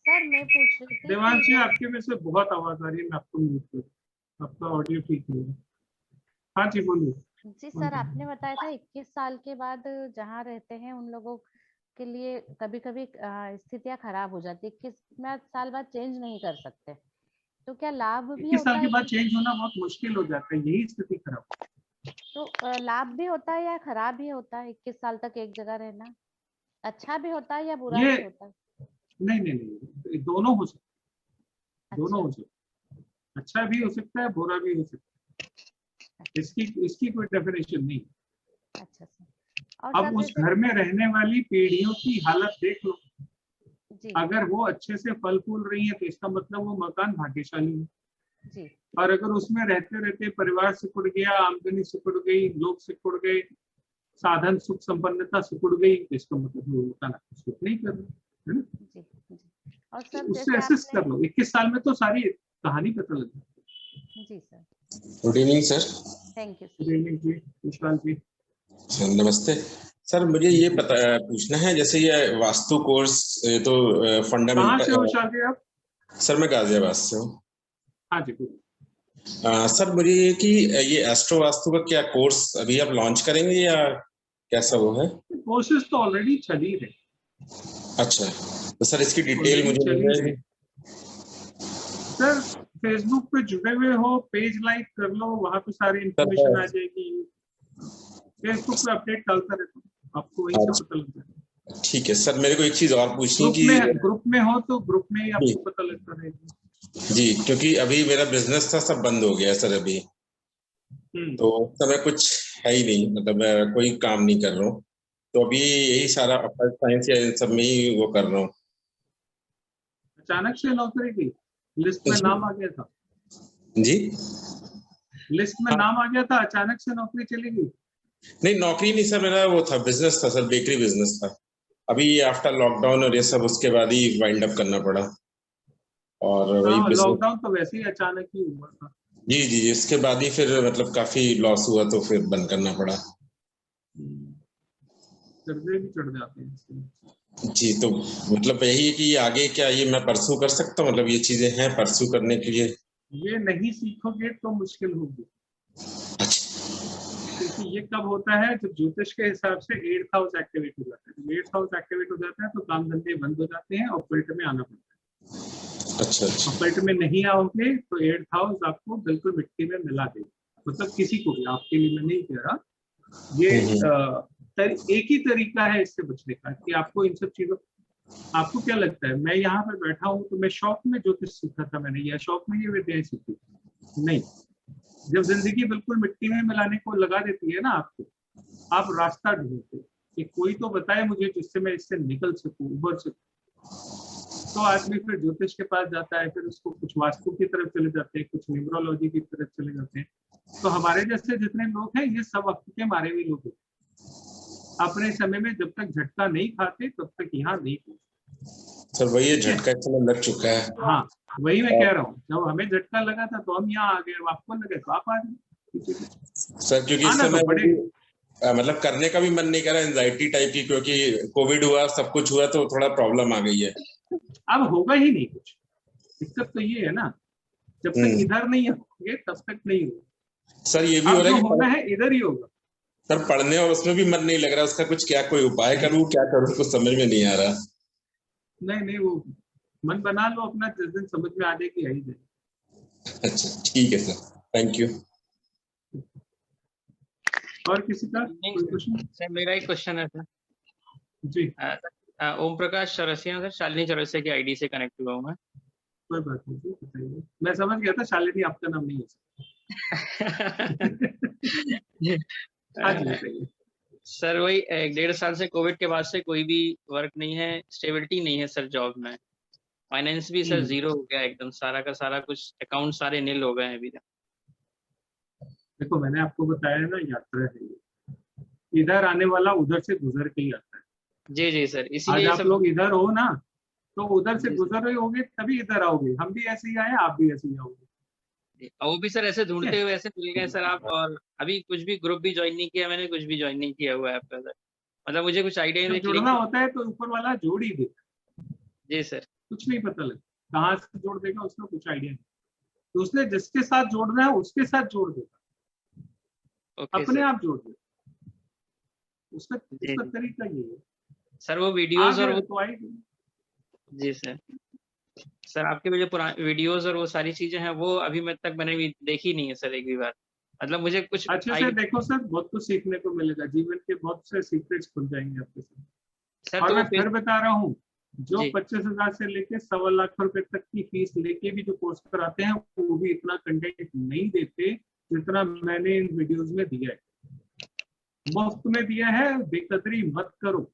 सर मैं पूछ रही थी देवांशी आपके में से बहुत आवाज आ रही है, मैं आपको म्यूट कर, आपका ऑडियो ठीक नहीं है। हाँ जी बोलिए। जी सर, आपने बताया था 21 साल के बाद जहाँ रहते हैं उन लोगों के लिए कभी कभी स्थितियां खराब हो जाती है, 21 साल बाद चेंज नहीं कर सकते, तो क्या लाभ भी 21 होता साल के है? बाद चेंज होना बहुत मुश्किल हो जाता है, यही स्थिति खराब। तो लाभ भी होता है या खराब भी होता है 21 साल तक एक जगह रहना? अच्छा भी होता है या बुरा ये भी होता है? नहीं, दोनों हो सकते, दोनों अच्छा हो सकते, अच्छा भी हो सकता है, बुरा भी हो सकता है, इसकी कोई डेफिनेशन नहीं। अच्छा सर। और अब सर उस जैसे घर में रहने वाली पीढ़ियों की हालत देख लो, जी अगर वो अच्छे से फल फूल रही है तो इसका मतलब वो मकान भाग्यशाली है, जी और अगर उसमें रहते रहते परिवार सिकुड़ गया, आमदनी सिकुड़ गई, लोग सिकुड़ गए, साधन सुख संपन्नता सिकुड़ गई, तो इसका मतलब वो मकान सुख नहीं कर रहे, है ना? जी जी। और सर उससे जैसे असेस आपने कर लो, 21 साल में तो सारी कहानी पता लग जाती जी sir, good evening sir. Thank you है। सर। जी विशाल जी। सर नमस्ते सर, मुझे ये पूछना है, जैसे ये वास्तु कोर्स तो कहाँ से फंडामेंटल। हो विशाल जी आप? सर मैं गाजियाबाद से हूँ। हाँ जी। सर मुझे ये कि ये एस्ट्रो वास्तु का क्या कोर्स अभी आप लॉन्च करेंगे या कैसा वो है? कोर्सेज तो ऑलरेडी चल ही रहे। अच्छा, तो सर इसकी डिटेल मुझे मिल जाएगी? सर फेसबुक पे जुड़े हुए हो, पेज लाइक कर लो, वहां पे सारी इंफॉर्मेशन आ जाएगी। फेसबुक पे अपडेट डालता रहता हूँ, आपको वहीं से पता लग जाएगा। ठीक है सर, मेरे को एक चीज और पूछनी है कि ग्रुप में हो तो ग्रुप में ही आपको पता लगता रहेगा। जी, क्योंकि अभी मेरा बिजनेस था सब बंद हो गया सर अभी, तो समय कुछ है ही नहीं, मतलब मैं कोई काम नहीं कर रहा हूँ, तो अभी यही सारा अपना साइंस या इन सब में ही वो कर रहा हूँ। अचानक से नौकरी की लिस्ट में नाम आ गया था? जी, लिस्ट में नाम आ गया था, अचानक से नौकरी चली गई? नहीं नौकरी नहीं सर, मेरा वो था बिजनेस था सर, बेकरी बिजनेस था। अभी आफ्टर लॉकडाउन और ये सब उसके बाद ही वाइंड अप करना पड़ा, और वही लॉकडाउन तो वैसे ही अचानक ही हुआ था। जी जी, इसके बाद ही फिर मतलब काफी लॉस हुआ, तो फिर बंद करना पड़ा। कर्जे भी चढ़ जाते हैं जी, तो मतलब यही है कि आगे क्या ये मैं परसू कर सकता हूँ, मतलब ये चीजें हैं परसू करने के लिए? ये नहीं सीखोगे तो मुश्किल होगी। क्योंकि ये कब होता है जब ज्योतिष के हिसाब से 8th हाउस एक्टिवेट हो जाता है। 8th हाउस एक्टिवेट हो जाता है तो काम धंधे बंद हो जाते हैं और ऑपरेट में आना पड़ता है। अच्छा। ऑपरेट में नहीं आओगे तो 8th हाउस आपको बिल्कुल मिट्टी में मिला देगा, मतलब किसी को भी, आपके लिए मैं नहीं कह रहा। ये एक ही तरीका है इससे बचने का कि आपको इन सब चीजों, आपको क्या लगता है मैं यहाँ पर बैठा हूँ तो मैं शौक में ज्योतिष सीखा था मैंने, या शौक में ये विद्याएं सीखी? नहीं। जब जिंदगी बिल्कुल मिट्टी में मिलाने को लगा देती है ना आपको, आप रास्ता ढूंढते कि कोई तो बताए मुझे जिससे मैं इससे निकल सकूं, उबर सकूं। तो आदमी फिर ज्योतिष के पास जाता है, फिर उसको कुछ वास्तु की तरफ चले जाते हैं, कुछ न्यूमरोलॉजी की तरफ चले जाते हैं। तो हमारे जैसे जितने लोग हैं ये सब वक्त के मारे हुए लोग हैं। अपने समय में जब तक झटका नहीं खाते तब तक यहाँ नहीं पहुंचते। सर वही झटका इतना लग चुका है। हाँ वही मैं कह रहा हूँ, जब हमें झटका लगा था तो हम यहाँ आ गए, आपको लगे तो आप आ गए। सर क्योंकि इस समय मतलब करने का भी मन नहीं कर रहा, एंजाइटी टाइप की, क्योंकि कोविड हुआ, सब कुछ हुआ, तो थोड़ा प्रॉब्लम आ गई है। अब होगा ही नहीं कुछ, दिक्कत तो ये है ना, जब तक इधर नहीं होंगे तब तक नहीं होगा। सर ये भी हो रहा है कि होना है इधर ही होगा। सर पढ़ने और उसमें भी मन नहीं लग रहा, उसका कुछ क्या कोई उपाय करूं, क्या करूं, कुछ समझ में नहीं आ रहा। नहीं वो मन बना लो अपना, जिस दिन समझ में आ जाएगी आई जाए। अच्छा ठीक है सर, थैंक यू। और किसी का क्वेश्चन? सर मेरा एक क्वेश्चन है सर जी। ओम प्रकाश चौरसिया सर, शालिनी चौरसिया की आईडी से कनेक्ट हुआ हूँ मैं। कोई बात नहीं जी, बताइए। मैं समझ गया था शालिनी आपका नाम नहीं है। सर वही 1.5 साल से कोविड के बाद से कोई भी वर्क नहीं है, स्टेबिलिटी नहीं है सर जॉब में, फाइनेंस भी सर जीरो हो गया एकदम, सारा का सारा कुछ अकाउंट सारे नील हो गए हैं अभी तक। देखो मैंने आपको बताया ना, यात्रा है ये, इधर आने वाला उधर से गुजर के ही आता है। जी जी सर, इसीलिए आज आप लोग इधर हो ना, तो उधर से गुजर रहे होगे तभी इधर आओगे। हम भी ऐसे ही आए, आप भी ऐसे ही आओगे। वो भी सर ऐसे ढूंढते हुए ऐसे मिल गए सर आप, और अभी कुछ भी ग्रुप भी ज्वाइन नहीं किया मैंने, कुछ भी ज्वाइन नहीं किया हुआ है आपका सर, मतलब मुझे कुछ आइडिया नहीं। जुड़ना होता है तो ऊपर वाला जोड़ ही देता। जी सर, कुछ नहीं पता लगता कहाँ से जोड़ देगा, उसका कुछ आइडिया नहीं, तो उसने जिसके साथ जोड़ना है उसके साथ जोड़ देगा, अपने आप जोड़ देगा। उसका तरीका ये है। सर वो वीडियोस और वो तो आएगी। जी सर आपके जो पुराने वीडियोस और वो सारी चीजें हैं वो अभी मैंने भी देखी नहीं है सर एक भी बार, मतलब मुझे कुछ अच्छे से देखो सर, बहुत कुछ सीखने को मिलेगा, जीवन के बहुत से सीक्रेट्स खुल जाएंगे आपके साथ। सर। और तो मैं फिर बता रहा हूँ, जो जी। 25,000 से लेके 1.25 लाख रुपए तक की फीस लेके भी जो कोर्स कराते हैं वो भी इतना कंटेंट नहीं देते जितना मैंने इन वीडियोस में दिया है। मुफ्त में दिया है, बेकदरी मत करो,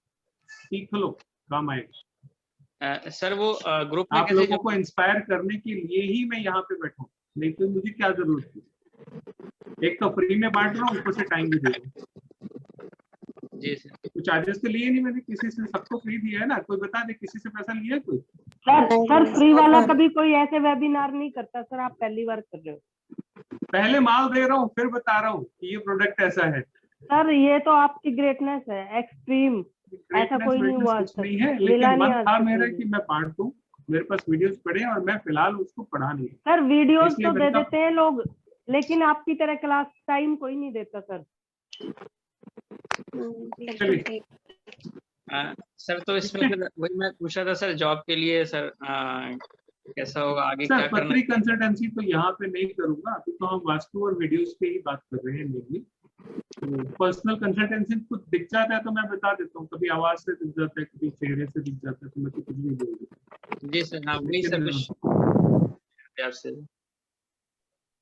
सीख लो, काम आएगा। सर वो ग्रुप में आप लोगों को इंस्पायर करने के लिए ही मैं यहाँ पे बैठा हूँ, नहीं तो मुझे क्या जरूरत थी। एक तो फ्री में बांट रहा हूँ, ऊपर से टाइम भी दे रहा हूँ। जी सर। तो चार्जेस तो लिए नहीं मैंने किसी से, सबको फ्री दिया है ना। कोई बता दे किसी से पैसा लिया है कोई? सर फ्री वाला कभी कोई ऐसे वेबिनार नहीं करता सर, आप पहली बार कर रहे हो। पहले माल दे रहा हूँ, फिर बता रहा हूँ कि ये प्रोडक्ट ऐसा है। सर ये तो आपकी ग्रेटनेस है, एक्सट्रीम। ऐसा कोई नहीं हुआ कुछ नहीं है, लेकिन मन था मेरा कि मैं बांट दूं। मेरे पास वीडियोस पड़े और मैं फिलहाल उसको पढ़ा नहीं। सर वीडियोस तो दे देते हैं लोग, लेकिन आपकी तरह क्लास टाइम कोई नहीं देता सर। सर तो इसमें फिर वही मैं पूछ रहा था सर, जॉब के लिए सर कैसा होगा आगे, क्या करना? पत्री कंसल्टेंसी तो यहाँ पे नहीं करूंगा, अभी तो हम वास्तु और वीडियोस पे ही बात कर रहे हैं मेनली। पर्सनल कंसल्टेंसी कुछ दिख जाता है तो मैं बता देता हूँ, कभी आवाज से दिख जाता है, कभी चेहरे से दिख जाता है, तो मैं तो कुछ भी बोल दूँ। जी सर, हाँ वही सर कुछ आपसे।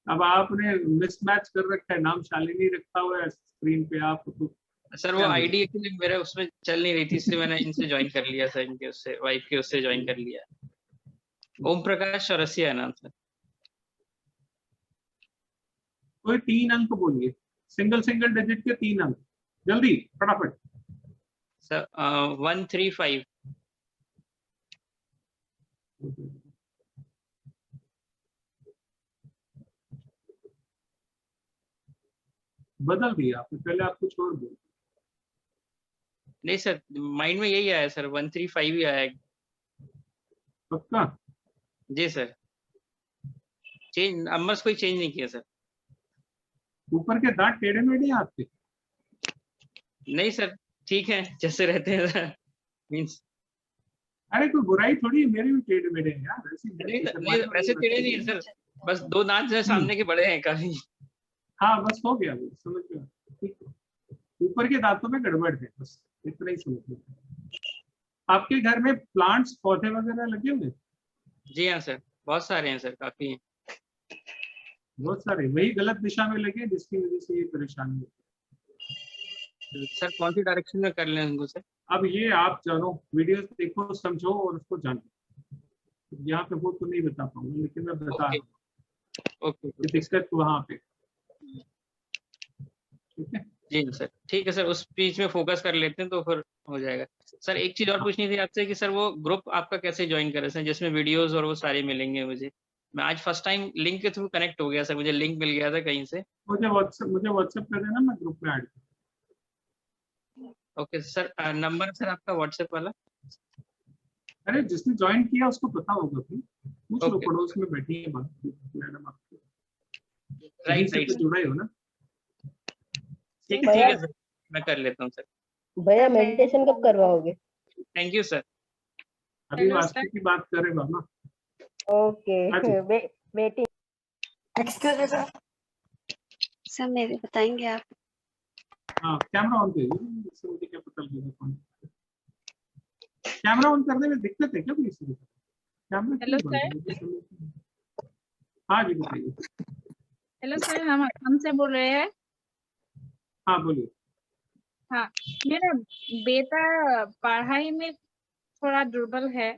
अब आपने मिसमैच कर रखा है, नाम शालिनी रखा हुआ है स्क्रीन पे आप तो। सर वो आईडी एक्चुअली मेरे उसमें चल नहीं रही थी, इसलिए मैंने इनसे ज्वाइन कर लिया सर, इनके उससे वाइफ के उससे ज्वाइन कर लिया। ओम प्रकाश चौरसिया है नाम सर। कोई 3 अंक बोलिए, सिंगल डिजिट के 3 अंक, जल्दी फटाफट। सर 135। बदल दिया आपने, पहले आप कुछ और बोल। नहीं सर, माइंड में यही आया सर, 135 ही आया। पक्का? जी सर, चेंज नंबर्स कोई चेंज नहीं किया सर। ऊपर के दांत टेढ़े मेढ़े हैं आपके? नहीं सर, ठीक है जैसे रहते हैं सर, मींस। अरे कोई बुराई थोड़ी है, मेरे भी टेढ़े मेढ़े हैं यार। वैसे टेढ़े नहीं है सर, बस 2 दांत जो है सामने के बड़े हैं काफी। हाँ बस हो गया, वो समझ गया, ठीक है। ऊपर के दांतों में गड़बड़ है, बस इतना ही समझ लो। आपके घर में प्लांट्स पौधे वगैरह लगे हुए? जी हाँ सर, बहुत सारे हैं सर, काफी हैं। बहुत सारे वही गलत दिशा में लगे जिसकी वजह से ये परेशानी है। सर कौन सी डायरेक्शन में कर लें उनको सर? अब ये आप जानो, वीडियोस देखो, समझो और उसको जानो। यहाँ पे वो तो नहीं बता पाऊंगा, लेकिन मैं बता ओके दिक्कत वहाँ पे। ठीक है जी सर, ठीक है सर, उस बीच में फोकस कर लेते हैं तो फिर हो जाएगा। सर एक चीज और पूछनी थी आपसे कि सर वो ग्रुप आपका कैसे ज्वाइन करें सर, जिसमें वीडियोस और वो सारे मिलेंगे मुझे? मैं आज फर्स्ट टाइम लिंक के थ्रू कनेक्ट हो गया सर, मुझे लिंक मिल गया था कहीं से। मुझे व्हाट्सएप कर देना, मैं ग्रुप में add. Okay sir, number sir आपका व्हाट्सएप वाला? अरे जिसने ज्वाइन किया उसको पता होगा, पूछ लो, पड़ोस में बैठी है मैडम आपको, राइट जुड़ा ही हो ना। ठीक है सर, मैं कर लेता हूँ सर। भैया मेडिटेशन कब करवाओगे? Thank you sir. अभी वास्तु की बात करें मामा। ओके बेटी। एक्सक्यूज मी सर, मेरे बताएंगे आप? हाँ कैमरा ऑन कीजिए, मुझे क्या पता लगेगा कौन। कैमरा ऑन करने में दिक्कत है क्या कोई? Camera hello sir. हाँ जी बताइए। हेलो सर, हम असम से बोल रहे हैं। हाँ बोलिए। हाँ, मेरा बेटा पढ़ाई में थोड़ा दुर्बल है।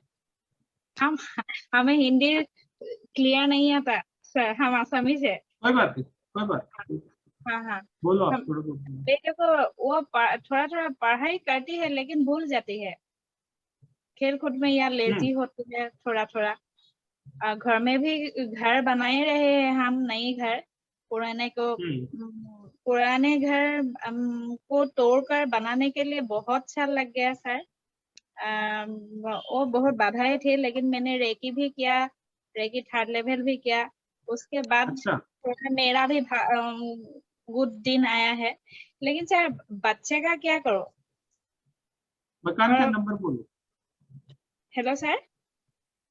हमें हिंदी क्लियर नहीं आता सर, हम असमीज है। कोई बात नहीं, कोई बात नहीं। हाँ बोलो आप थोड़ा बहुत। बेटे को वो थोड़ा पढ़ाई करती है लेकिन भूल जाती है, खेल कूद में या लेजी होती है थोड़ा। घर में भी घर बनाए रहे हैं हम, नई घर। पुराने घर को तोड़कर बनाने के लिए बहुत साल लग गया सर। वो बहुत बाधाएं थे, लेकिन मैंने रेकी भी किया, रेकी 3rd लेवल भी किया। उसके बाद थोड़ा मेरा भी गुड दिन आया है। लेकिन सर बच्चे का क्या करो? मकान का नंबर बोलो। हेलो सर,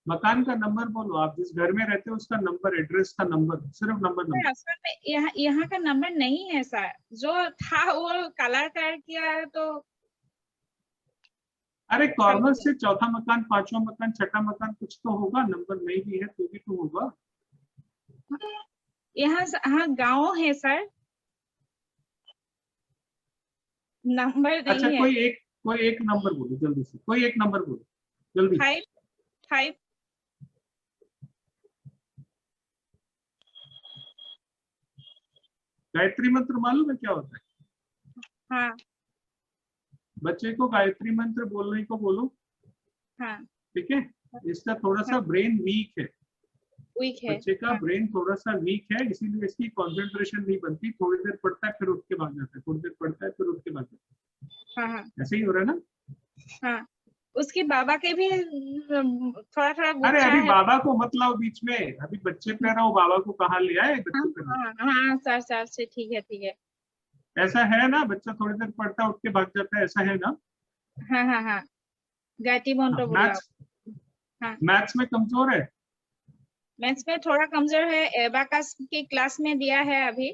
मकान का नंबर बोलो, आप जिस घर में रहते हो उसका नंबर, एड्रेस का नंबर, सिर्फ नंबर। असल में यहाँ का नंबर नहीं है सर, जो था वो कलर कर किया है तो। अरे कॉर्नर से चौथा मकान, पांचवा मकान, छठा मकान कुछ तो होगा, नंबर नहीं भी है तो भी तो होगा। यहाँ हाँ गाँव है सर, नंबर नहीं अच्छा है। कोई एक नंबर बोलो जल्दी से, कोई एक नंबर बोलो जल्दी। 5 गायत्री मंत्र मालूम है क्या होता है? हाँ बच्चे को गायत्री मंत्र बोलने को बोलो। हाँ ठीक है, इसका थोड़ा सा ब्रेन वीक है, बच्चे का ब्रेन थोड़ा सा वीक है, इसीलिए इसकी कंसंट्रेशन नहीं बनती, थोड़ी देर पढ़ता है फिर उठ के भाग जाता है, थोड़ी देर पढ़ता है फिर उठ के भाग जाता है। हाँ ऐसे ही हो रहा है ना? हाँ, उसके बाबा के भी थोड़ा थोड़ा अरे अभी बाबा को मत लाओ बीच में, अभी बच्चे पे रहो, बाबा को कहाँ ले आए बच्चे पे। हाँ सर से ठीक है। ऐसा है ना, बच्चा थोड़ी देर पढ़ता है उठ के भाग जाता है, ऐसा है ना? हाँ गायत्री मंत्र बोला। मैथ्स में कमजोर है? मैथ्स में थोड़ा कमजोर है, एबाकस की क्लास में दिया है अभी,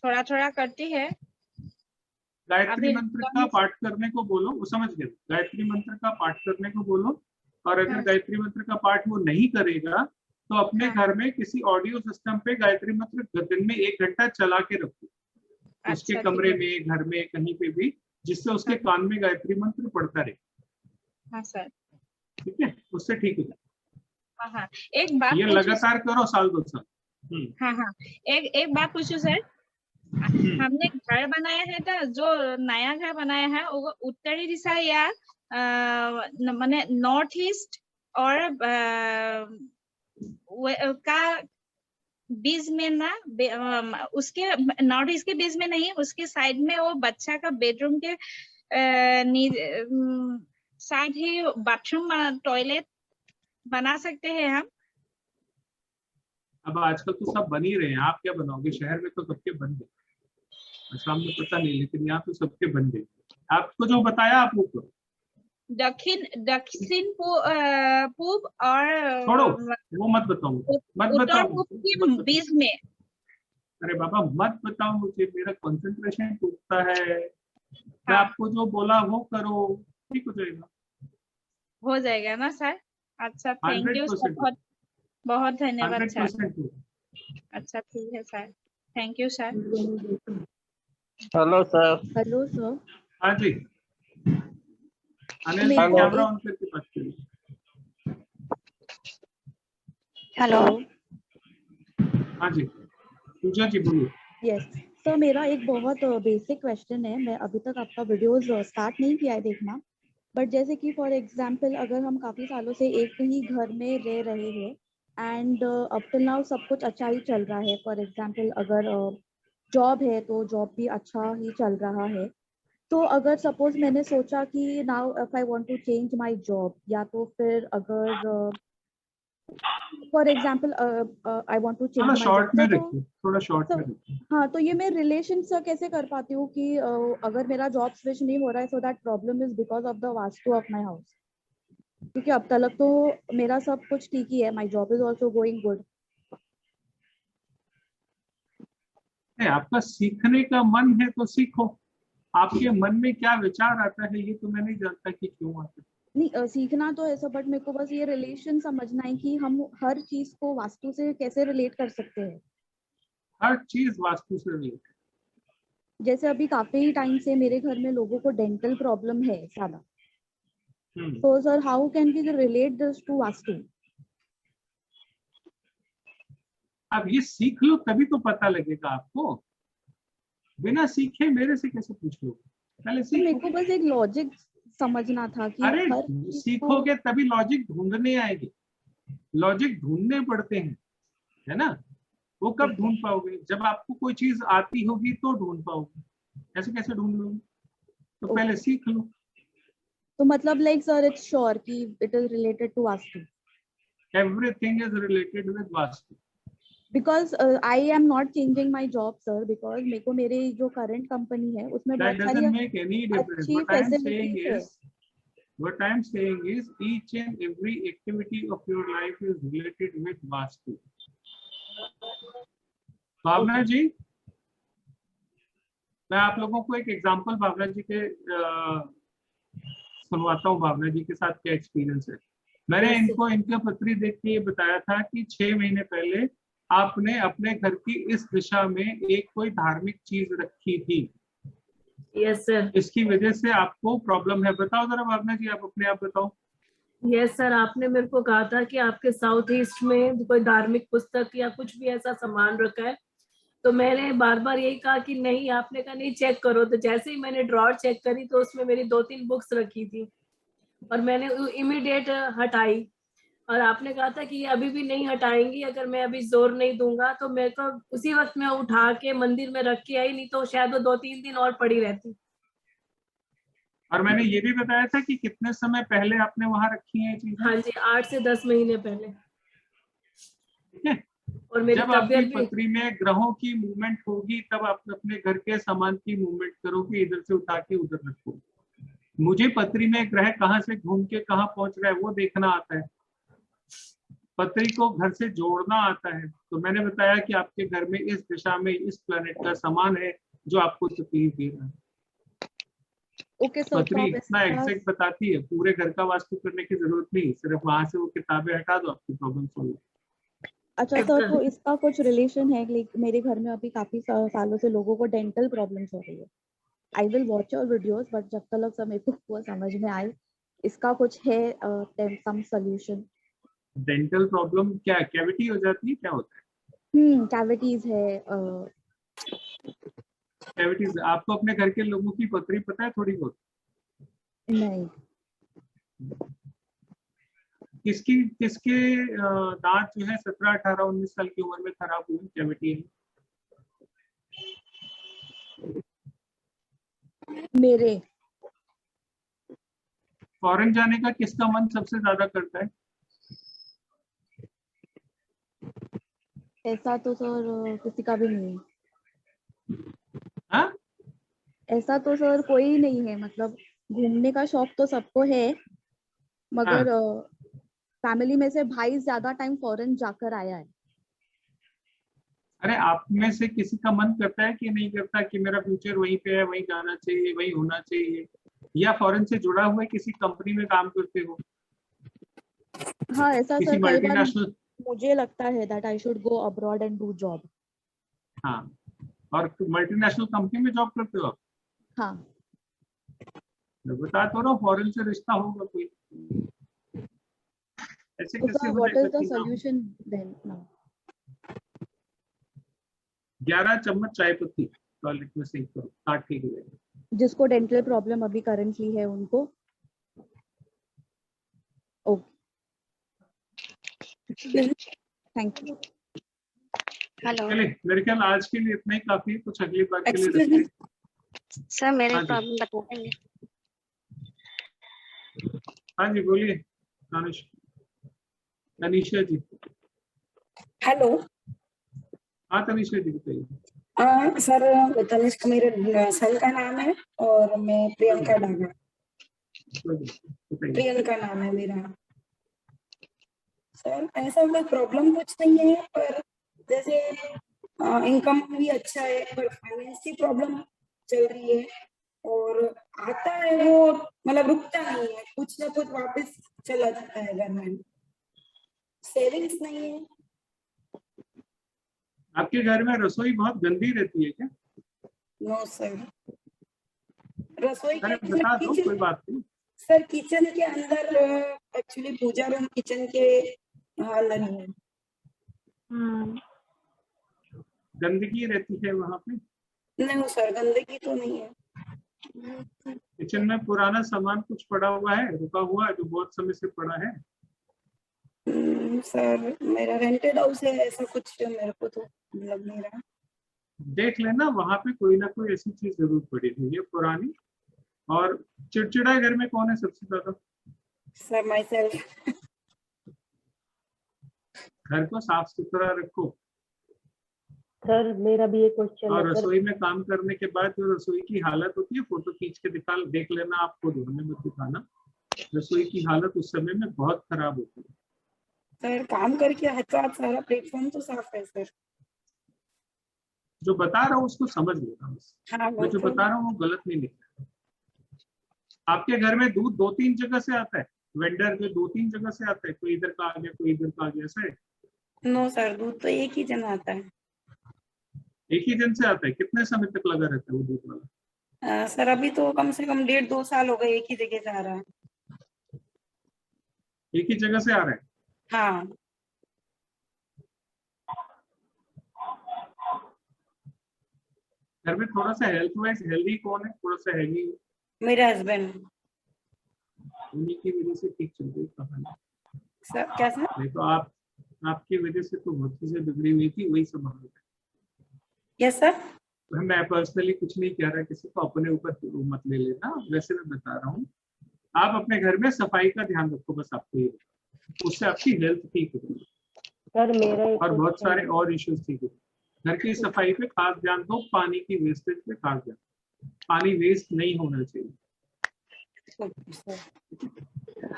थोड़ा करती है। गायत्री मंत्र का पाठ करने को बोलो, वो समझ गए, गायत्री मंत्र का पाठ करने को बोलो, और अगर गायत्री मंत्र का पाठ वो नहीं करेगा तो अपने घर में किसी ऑडियो सिस्टम पे गायत्री मंत्र दिन में 1 घंटा चला के रखो, उसके कमरे में, घर में, कहीं पे भी, जिससे उसके कान में गायत्री मंत्र पढ़ता रहे। हाँ सर, ठीक है, उससे ठीक हो जाए। हाँ एक बात ये लगातार करो, साल 2 साल। हाँ एक बात पूछूं सर, हमने घर बनाया है तो जो नया घर बनाया है वो उत्तरी दिशा या माने नॉर्थ ईस्ट और का बीच में ना, उसके नॉर्थ ईस्ट के बीच में नहीं, उसके साइड में वो बच्चा का बेडरूम के साथ ही बाथरूम टॉयलेट बना सकते हैं हम। अब आजकल तो सब बन ही रहे हैं, आप क्या बनाओगे? शहर में तो सबके बन गए, असम में पता नहीं, लेकिन यहाँ तो सबके बन गए। आपको जो बताया आप वो दक्षिण पूर्व और छोड़ो, वो मत बताओ बीच में। अरे बाबा मत बताओ मुझे, मेरा कंसंट्रेशन टूटता है। मैं आपको जो बोला वो करो, ठीक हो जाएगा ना सर? अच्छा, थैंक यू सर, बहुत धन्यवाद सर। अच्छा ठीक है sir, thank you sir. Hello sir. Hello sir. हाँ जी, अनिल कैमरा ऑन करके बात करिए। हेलो। हाँ जी, पूजा जी बोलिए। यस तो मेरा एक बहुत बेसिक क्वेश्चन है, मैं अभी तक आपका वीडियोस स्टार्ट नहीं किया है देखना, बट जैसे कि फॉर एग्जांपल अगर हम काफ़ी सालों से एक ही घर में रह रहे हैं एंड अप टिल नाउ सब कुछ अच्छा ही चल रहा है, फॉर एग्जांपल अगर जॉब है तो जॉब भी अच्छा ही चल रहा है, तो अगर सपोज मैंने सोचा कि now if I want to change my job, या तो फिर अगर for example I want to change my job, थोड़ा शॉर्ट में रखिए। हाँ, तो ये मैं रिलेशन से कैसे कर पाती हूँ कि अगर मेरा जॉब स्विच नहीं हो रहा है, so that problem is because of the vastu of my house, क्योंकि अब तक तो मेरा सब कुछ ठीक ही है, my job is also going good. आपका सीखने का मन है तो सीखो, आपके मन में क्या विचार आता है ये तो मैं नहीं जानता कि क्यों आता है। नहीं सीखना तो ऐसा, बट मेरे को बस ये रिलेशन समझना है कि हम हर चीज को वास्तु से कैसे रिलेट कर सकते हैं। हर चीज वास्तु से रिलेट, जैसे अभी काफी टाइम से मेरे घर में लोगों को डेंटल प्रॉब्लम है ज्यादा, तो sir how can we relate this to vastu? अब ये सीख लो तभी तो पता लगेगा आपको, बिना सीखे मेरे से कैसे पूछ लो? पहले सीखो। मेरे को बस एक लॉजिक समझना था कि अरे सीखोगे तभी लॉजिक ढूंढने आएंगे, लॉजिक ढूंढने पड़ते हैं, है ना? वो कब ढूंढ पाओगे? जब आपको कोई चीज आती होगी तो ढूंढ पाओगे, ऐसे कैसे ढूंढ लोगे? तो पहले सीख लो। तो मतलब लाइक सर इट्स श्योर कि it is related to vastu? Everything is related with vastu. Because I am not changing my job sir, because मेरे को मेरे जो करंट कंपनी है उसमें That बहुत doesn't सारी make any difference. अच्छी What I am saying facilities है। is, what I am saying is, each and every activity of your life is related with Vastu. भावना जी, मैं आप लोगों को एक एग्जांपल भावना जी के सुनवाता हूँ। भावना जी के साथ क्या एक्सपीरियंस है। मैंने इनको इनका पत्री देख के ये बताया था कि 6 महीने पहले आपने अपने घर की इस दिशा में एक कोई धार्मिक चीज रखी थी। Yes sir. इसकी वजह से आपको प्रॉब्लम है। बताओ जरा भावना जी, आप अपने आप बताओ। यस सर, आपने मेरे को कहा था कि आपके साउथ ईस्ट में कोई धार्मिक पुस्तक या कुछ भी ऐसा सामान रखा है, तो मैंने बार बार यही कहा कि नहीं। आपने कहा नहीं चेक करो, तो जैसे ही मैंने ड्रॉर चेक करी तो उसमें मेरी 2-3 बुक्स रखी थी और मैंने इमीडिएट हटाई। और आपने कहा था कि ये अभी भी नहीं हटाएंगी, अगर मैं अभी जोर नहीं दूंगा। तो मेरे को उसी वक्त मैं उठा के मंदिर में रख के आई, नहीं तो शायद वो 2-3 दिन और पड़ी रहती। और मैंने ये भी बताया था कि कितने समय पहले आपने वहां रखी है चीजें। हाँ जी, 8 से 10 महीने पहले। ठीक है। और मेरी जब आपकी तबीयत भी, पत्री में ग्रहों की मूवमेंट होगी तब आप अपने घर के सामान की मूवमेंट करोगे, इधर से उठा के उधर रखो। मुझे पत्री में ग्रह कहाँ से घूम के कहाँ पहुंच रहा है वो देखना आता है, पत्री को घर से जोड़ना आता है। तो मैंने बताया कि आपके घर में इस दिशा में इस प्लेनेट का सामान है जो आपको तकलीफ दे रहा है। ओके सर, पत्री इतना एग्जैक्ट बताती है, पूरे घर का वास्तु करने की जरूरत नहीं, सिर्फ वहां से वो किताबें हटा दो, आपकी प्रॉब्लम सॉल्व। अच्छा सर, तो इसका कुछ रिलेशन है? मेरे घर में अभी काफी सालों से लोगों को डेंटल प्रॉब्लम्स हो रही है। I will watch your videos, but जब तक सब मेरे को वो समझ में आए इसका कुछ है सम सॉल्यूशन। डेंटल प्रॉब्लम क्या, कैविटी हो जाती है, क्या होता है? कैविटीज है। कैविटीज। आपको अपने घर के लोगों की पत्री पता है थोड़ी बहुत? नहीं। किसके दांत जो है 17, 18, 19 साल की उम्र में खराब हुए, कैविटी है? मेरे। फॉरेन जाने का किसका मन सबसे ज्यादा करता है? ऐसा तो सर किसी का भी नहीं है। हाँ? ऐसा तो सर कोई नहीं है, मतलब घूमने का शौक तो सबको है, मगर फैमिली में से भाई ज्यादा टाइम फॉरेन जाकर आया है। अरे आप में से किसी का मन करता है कि नहीं करता कि मेरा फ्यूचर वहीं पे है, वहीं जाना चाहिए, वहीं होना चाहिए, या फॉरेन से जुड़ा हुआ है, किसी कंपनी में काम करते हो? हाँ ऐसा किसी सर कई बार मल्टीनेशनल, मुझे लगता है that I should go abroad and do job। हाँ, और मल्टीनेशनल कंपनी में जॉब करते हो आप? हाँ। मैं बता तो रहा हूँ, फॉरेन से रिश्ता होगा कोई, ऐसे तो कैसे सर हो व्हाट जाएगा इज द कि ना हो? Solution then now? 11 चम्मच चाय पत्ती टॉयलेट में सेक करो, हार्ट ठीक हो जाएगा। जिसको डेंटल प्रॉब्लम अभी करंटली है उनको। Okay, thank you. हेलो चलिए, मेरे ख्याल आज के लिए इतना ही काफी है, कुछ अगली बार के लिए रखते हैं। सर, मेरे हाँ जी। प्रॉब्लम बता देंगे? हाँ जी बोलिए तनीषा जी। हेलो। हाँ तनीषा जी बताइए। सर तनिष्क मेरे सन का नाम है और मैं प्रियंका डागा। प्रियंका नाम है मेरा। सर ऐसा कोई प्रॉब्लम कुछ नहीं है, पर जैसे इनकम भी अच्छा है, पर फाइनेंस की प्रॉब्लम चल रही है और आता है वो मतलब रुकता नहीं है, कुछ ना कुछ वापस चला जाता है घर में। सेविंग्स नहीं है। आपके घर में रसोई बहुत गंदी रहती है क्या? नो सर, रसोई अरे के बता दो, किचन, कोई बात नहीं। सर किचन के अंदर, एक्चुअली पूजा रूम किचन के अंदर ही है। गंदगी रहती है वहां पे? नहीं सर, गंदगी तो नहीं है। किचन में पुराना सामान कुछ पड़ा हुआ है, रुका हुआ है, जो बहुत समय से पड़ा है? सर मेरा रेंटेड हाउस है, ऐसा कुछ मेरे को तो लग नहीं रहा। देख लेना, वहां पे कोई ना कोई ऐसी चीज जरूर पड़ी हुई है पुरानी। और चिड़चिड़ा घर में कौन है सबसे ज्यादा? Sir my self. घर को साफ सुथरा रखो, सर मेरा भी एक क्वेश्चन और है सर। रसोई में काम करने के बाद जो रसोई की हालत होती है, फोटो खींच के देख लेना आप खुद, हमें मत दिखाना। रसोई की हालत उस समय में बहुत खराब होती है। सर काम करके हाथ सारा प्लेटफॉर्म तो साफ है सर। जो बता रहा हूँ उसको समझ लेना बस। हाँ, मैं जो बता रहा हूँ वो गलत नहीं लिख रहा। आपके घर में दूध 2-3 जगह से आता है, वेंडर जो 2-3 जगह से आता है, कोई इधर का आ गया, कोई इधर का आ गया, ऐसा है? नो सर, दूध तो एक ही जन आता है। एक ही दिन से आता है? कितने समय तक लगा रहता है वो दूध वाला? सर अभी तो कम से कम 1.5-2 साल हो गए एक ही जगह से आ रहा है। एक ही जगह से आ रहा है? हाँ। घर में थोड़ा सा हेल्थ वाइज हेल्दी कौन है, थोड़ा सा हेल्दी? मेरे हस्बैंड। उन्हीं की वजह से ठीक चल रही कहानी। सर क्या सर? नहीं तो आपकी वजह से तो बहुत चीजें बिगड़ी हुई थी, वही संभाल रहे। Yes sir. मैं पर्सनली कुछ नहीं कह रहा, किसी को अपने ऊपर मत ले लेना, वैसे मैं बता रहा हूँ आप अपने घर में सफाई का ध्यान रखो बस, आपको ये, उससे आपकी हेल्थ ठीक होगी सर। मेरा और बहुत सारे और इश्यूज ठीक होंगे। घर की सफाई पे खास ध्यान दो, पानी की वेस्टेज पे खास ध्यान, पानी वेस्ट नहीं होना चाहिए।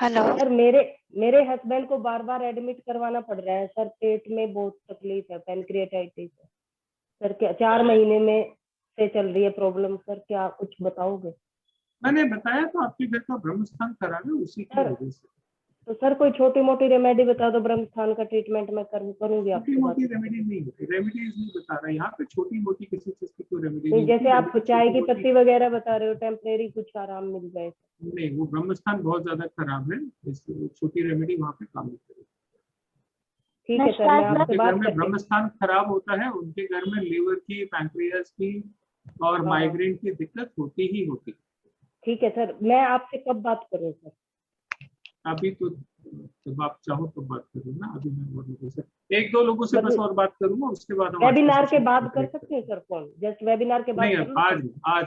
हेलो सर, मेरे हस्बैंड को बार बार एडमिट करवाना पड़ रहा है सर, पेट में बहुत तकलीफ है, पैनक्रियाटाइटिस है सर। क्या 4 महीने में से चल रही है प्रॉब्लम सर, क्या कुछ बताओगे? मैंने बताया तो आपके घर का ब्रह्म स्थान खराब है, उसी की वजह से। तो सर कोई छोटी मोटी रेमेडी बता दो, ब्रह्म स्थान का ट्रीटमेंट मैं करूंगी। छोटी मोटी रेमेडी नहीं होती, रेमेडीज नहीं बता रहा यहाँ पे, छोटी मोटी किसी चीज की कोई रेमेडी नहीं, नहीं। जैसे आप चाय की पत्ती वगैरह बता रहे हो, टेम्परेरी कुछ आराम मिल जाए। नहीं, वो ब्रह्म स्थान बहुत ज्यादा खराब है, इसलिए छोटी रेमेडी वहाँ पे काम नहीं करेगी। ठीक है सर, मैं आपसे बात घर में ब्रह्म स्थान खराब होता है, उनके घर में लीवर की, पैंक्रियास की और माइग्रेन की दिक्कत होती ही होती है। ठीक है सर, मैं आपसे कब बात करूं सर? अभी तो जब आप चाहो तो बात करो ना, अभी मैं और लोगों से 1-2 लोगों से बस और बात करूंगा, उसके बाद वेबिनार के बाद कर सकते हैं सर फोन? जस्ट वेबिनार के बाद? नहीं, आज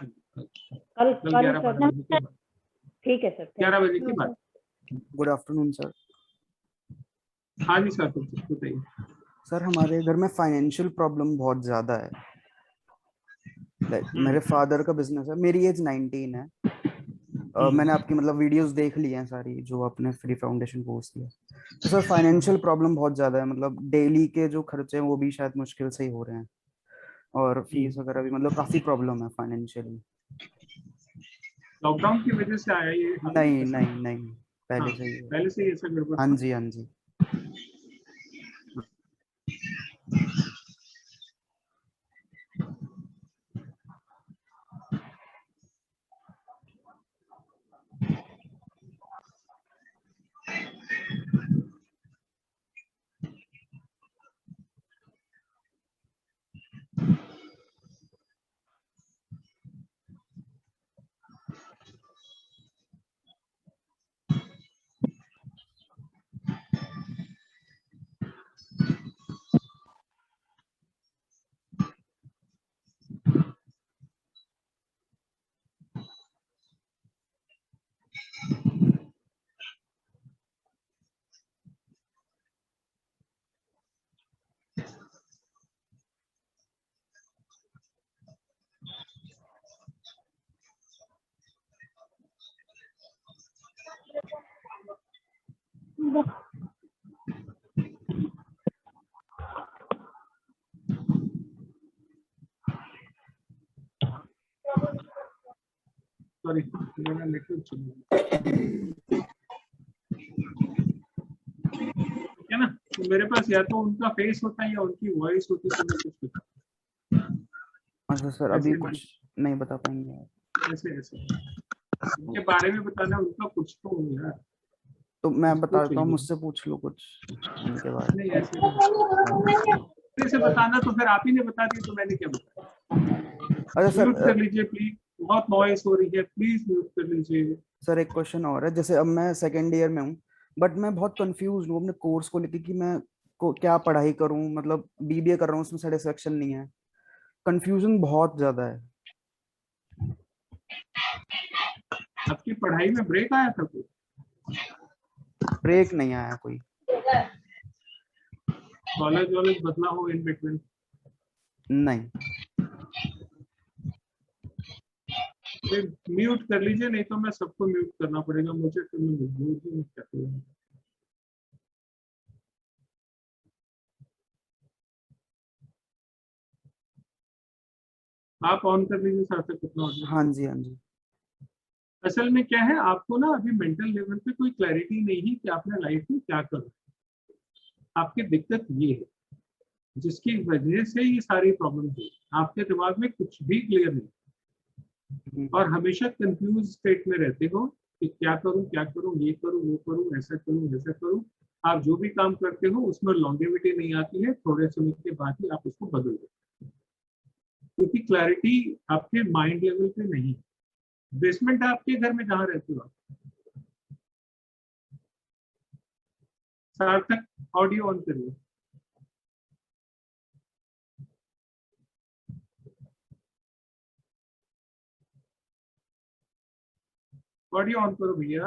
कल 11-12 बजे के बाद। ठीक है सर, 11 बजे के बाद। Good afternoon sir. हाँ जी सर, बताइए। सर हमारे घर में फाइनेंशियल प्रॉब्लम बहुत ज्यादा है। मेरे फादर का बिजनेस है, मेरी एज 19 है। मैंने आपकी मतलब वीडियोस देख ली हैं सारी जो आपने फ्री फाउंडेशन पोस्ट किया। तो सर फाइनेंशियल प्रॉब्लम बहुत ज्यादा है, मतलब डेली के जो खर्चे हैं वो भी शायद मुश्किल से ही हो रहे हैं, और फीस वगैरह भी, मतलब काफी प्रॉब्लम है फाइनेंशियली। लॉकडाउन की वजह से आया ये? नहीं, पहले से ही ऐसा गड़बड़? हाँ जी। सॉरी, मेरा नेटवर्क चल है ना, तो मेरे पास या तो उनका फेस होता है या उनकी वॉइस होती है, तो मैं कुछ बता। अच्छा सर, अभी कुछ नहीं बता पाएंगे? ऐसे उनके बारे में बताना, उनका कुछ तो हो यार। तो मैं बताता हूँ, मुझसे पूछ लो कुछ उनके बारे में। नहीं, ऐसे बताना तो फिर आप ही ने बता दिया, तो मैंने क्या बताया? अच्छा सर, म्यूट कर लीजिए प्लीज, बहुत नॉइस हो रही है, प्लीज म्यूट कर लीजिए। सर एक क्वेश्चन और है, जैसे अब मैं सेकेंड ईयर में हूँ, बट मैं बहुत कंफ्यूज हूँ अपने कोर्स को लेके कि मैं को क्या पढ़ाई करूँ, मतलब बीबीए कर रहा हूँ, उसमें सेटिस्फेक्शन नहीं है, कंफ्यूजन बहुत ज्यादा है। आपकी पढ़ाई में ब्रेक आया था कोई? ब्रेक नहीं आया कोई। कॉलेज बदला हो इन बिटवीन? नहीं। म्यूट कर लीजिए, नहीं तो मैं सबको म्यूट करना पड़ेगा मुझे, फिर मैं मजबूर हूँ क्या करूँ। आप ऑन कर लीजिए सार्थक कितना हो जाए। हाँ जी हाँ जी। असल में क्या है, आपको ना अभी मेंटल लेवल पे कोई क्लैरिटी नहीं है कि आपने लाइफ में क्या करना है। आपकी दिक्कत ये है जिसकी वजह से ये सारी प्रॉब्लम हुई। आपके दिमाग में कुछ भी क्लियर नहीं और हमेशा कंफ्यूज स्टेट में रहते हो कि क्या करूं, ये करूं, वो करूं, ऐसा करूं, वैसा करूं। आप जो भी काम करते हो उसमें लॉन्गेविटी नहीं आती है, थोड़े समय के बाद ही आप उसको बदल देते हो क्योंकि क्लैरिटी आपके माइंड लेवल पे नहीं। बेसमेंट है आपके घर में जहाँ रहते हो आप। सार्थक ऑडियो ऑन करिए। ऑडियो ऑन करो भैया।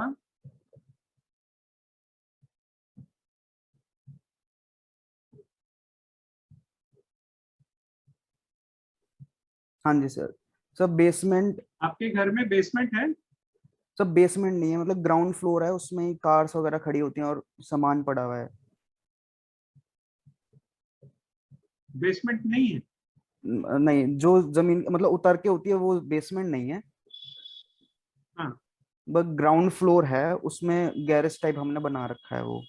हाँ जी सर। सर बेसमेंट, आपके घर में बेसमेंट है? सर बेसमेंट नहीं है, मतलब ग्राउंड फ्लोर है, उसमें ही कार्स वगैरह खड़ी होती हैं और सामान पड़ा हुआ है। बेसमेंट नहीं है? नहीं, जो जमीन मतलब उतर के होती है वो बेसमेंट नहीं है। हाँ। बस ग्राउंड फ्लोर है, उसमें गैरेज टाइप हमने बना रखा है वो।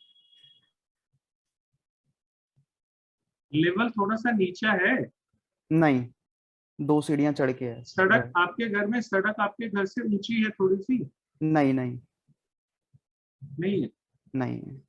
लेवल थोड़ा सा नीचा है? नहीं, 2 सीढ़ियां चढ़ के है। सड़क आपके घर में, सड़क आपके घर से ऊंची है थोड़ी सी? नहीं नहीं नहीं है? नहीं है।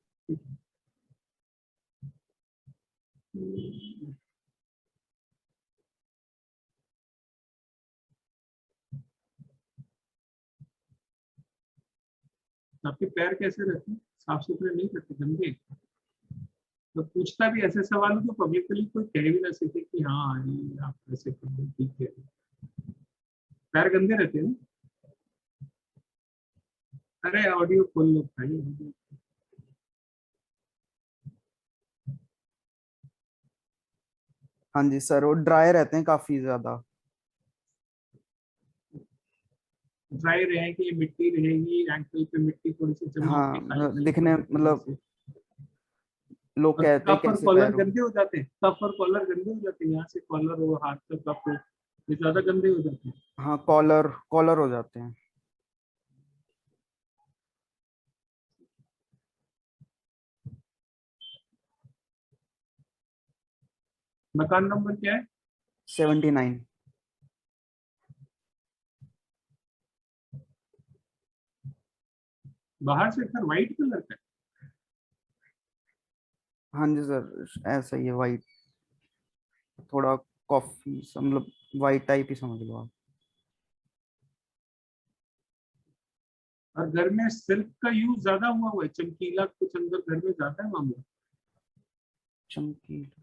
आपके पैर कैसे रहते हैं? साफ सुथरे नहीं रहते, गंदे? तो पूछता भी ऐसे सवाल तो पब्लिकली कोई कह भी ना सके कि हाँ ये आप ऐसे कर दो, ठीक है। पैर गंदे रहते हैं ना? अरे ऑडियो खोल लो भाई। हाँ जी सर, वो ड्राई रहते हैं काफी ज्यादा। ड्राई रहेगी, मिट्टी रहेगी, एंकल पे मिट्टी थोड़ी सी जमा हाँ, होगी, काली दिखने मतलब लोग कहते हैं कफ और कैसे कॉलर पैर हो। गंदे हो जाते हैं, कफ और कॉलर गंदे हो जाते हैं, यहाँ से कॉलर हो, हाथ का कफ हो, ये ज्यादा गंदे हो जाते हैं। हाँ, कॉलर कॉलर हो जाते हैं। मकान नंबर क्या है? 79। बाहर से घर व्हाइट कलर का है? हाँ जी सर, ऐसा ही है, वाइट, थोड़ा कॉफी मतलब वाइट टाइप ही समझ लो आप। और घर में सिल्क का यूज ज्यादा हुआ है, चमकीला कुछ अंदर घर में ज्यादा है मामला? चमकीला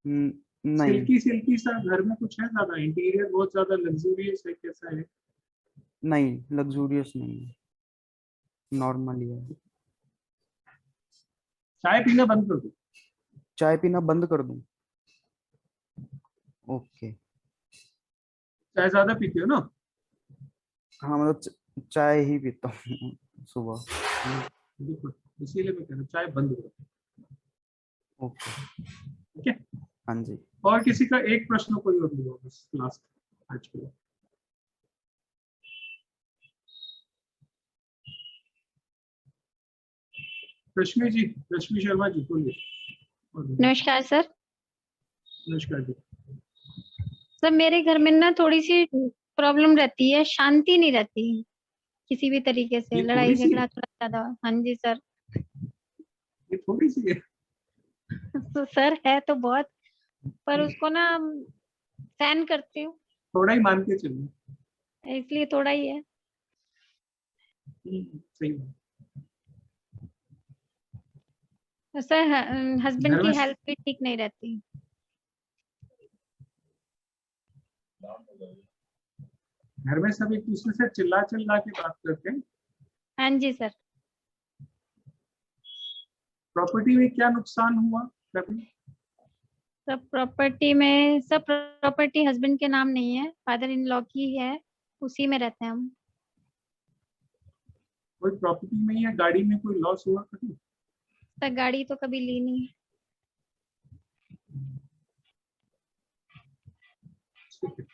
नहीं। सिल्की सिल्की सा घर में कुछ है ज्यादा? इंटीरियर बहुत ज्यादा लग्जूरियस है, कैसा है? नहीं, लग्जूरियस नहीं है, नॉर्मल ही है। चाय पीना बंद कर दो। चाय पीना बंद कर दूं? ओके। चाय ज्यादा पीते हो ना? हाँ, मतलब चाय ही पीता हूँ सुबह। देखो, इसीलिए मैं कह रहा हूँ चाय बंद करो। ओके। ठीक है? हाँ जी। और किसी का एक प्रश्न कोई और नहीं, बस लास्ट आज के लिए। रश्मि जी, रश्मि शर्मा जी बोलिए। नमस्कार सर। नमस्कार जी। सर मेरे घर में ना थोड़ी सी प्रॉब्लम रहती है, शांति नहीं रहती किसी भी तरीके से, ये लड़ाई थोड़ी सी झगड़ा है? थोड़ा ज्यादा। हाँ जी सर। ये थोड़ी सी है? तो सर है तो बहुत, पर उसको ना सहन करती हूँ, थोड़ा ही मान के चलिए। इसलिए थोड़ा ही है। सही बात। तो सर हस्बैंड घर की में हेल्थ भी ठीक नहीं रहती। घर में सब एक दूसरे से चिल्ला चिल्ला के बात करते हैं। हाँ जी सर। प्रॉपर्टी में क्या नुकसान हुआ कभी? सब प्रॉपर्टी हस्बैंड के नाम नहीं है, फादर इन लॉ की है, उसी में रहते हैं हम। कोई प्रॉपर्टी में या गाड़ी में कोई लॉस हुआ कभी? सर गाड़ी तो कभी ली नहीं है। ठीक है।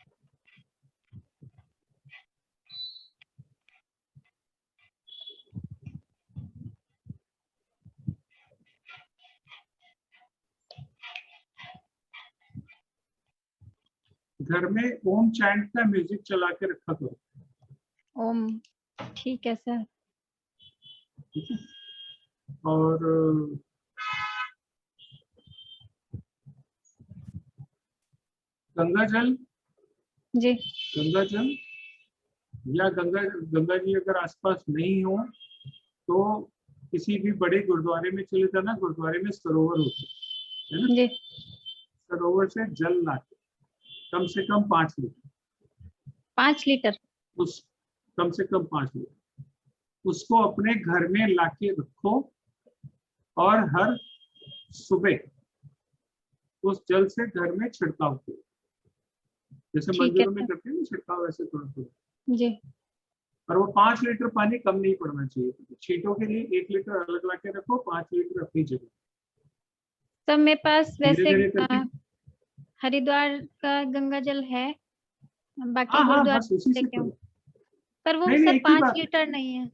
घर में ओम चैंट का म्यूजिक चला के रखा करो। ओम, ठीक है सर। ठीक है। और गंगा जल जी, गंगा जल या गंगा जी अगर आसपास नहीं हो तो किसी भी बड़े गुरुद्वारे में चले जाना। गुरुद्वारे में सरोवर होते है ना जी। सरोवर से जल लाके कम से कम 5 लीटर 5 लीटर उस कम से कम 5 लीटर उसको अपने घर में लाके रखो और हर सुबह उस जल से घर में छिड़काव करो। जैसे ठीक है मंदिरों में सर। करते हैं ना छिड़काव, वैसे थोड़ा थोड़ा। जी, और वो 5 लीटर पानी कम नहीं पड़ना चाहिए। छींटों के लिए 1 लीटर अलग ला के रखो, 5 लीटर अपनी जगह। सब मेरे पास धीरे वैसे धीरे करके हरिद्वार का गंगा जल है, बाकी हाँ गुरुद्वारा बस उसी से लेके करो। हूँ, पर वो नहीं नहीं सर एक ही 5 बात है। लीटर नहीं है।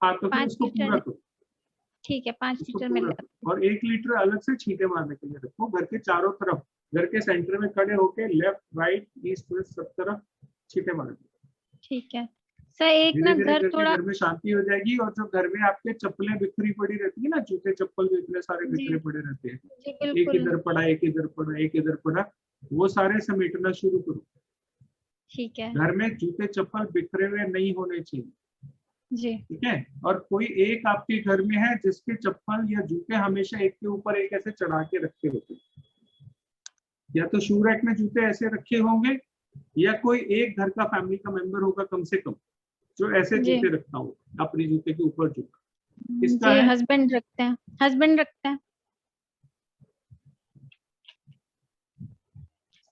हाँ तो फिर 5 उसको लीटर पूरा नहीं, करो। ठीक है 5 उसको लीटर में पूरा करो और 1 लीटर अलग से छींटे मारने के लिए रखो। घर के चारों तरफ, घर के सेंटर में खड़े होके लेफ्ट राइट ईस्ट वेस्ट सब तरफ छींटे मार दो। ठीक है सर। एक धीरे ना धीरे घर करके थोड़ा घर में शांति हो जाएगी। और जो घर में आपके चप्पलें बिखरी पड़ी रहती है ना, जूते चप्पल जो इतने सारे जी बिखरे पड़े रहते हैं, जी एक बिल्कुल, इधर पड़ा एक इधर पड़ा एक इधर पड़ा, वो सारे समेटना शुरू करो। ठीक है घर में जूते चप्पल बिखरे हुए नहीं होने चाहिए। जी, ठीक है। और कोई एक आपके घर में है जिसके चप्पल या जूते हमेशा एक के ऊपर एक ऐसे चढ़ा के रखे होते हैं, या तो शू रैक में जूते ऐसे रखे होंगे या कोई एक घर का फैमिली का मेंबर होगा कम से कम जो ऐसे जी जूते रखता हो अपने जूते के ऊपर जूता। किसका जी, है? हस्बैंड रखते हैं, हस्बैंड रखते हैं,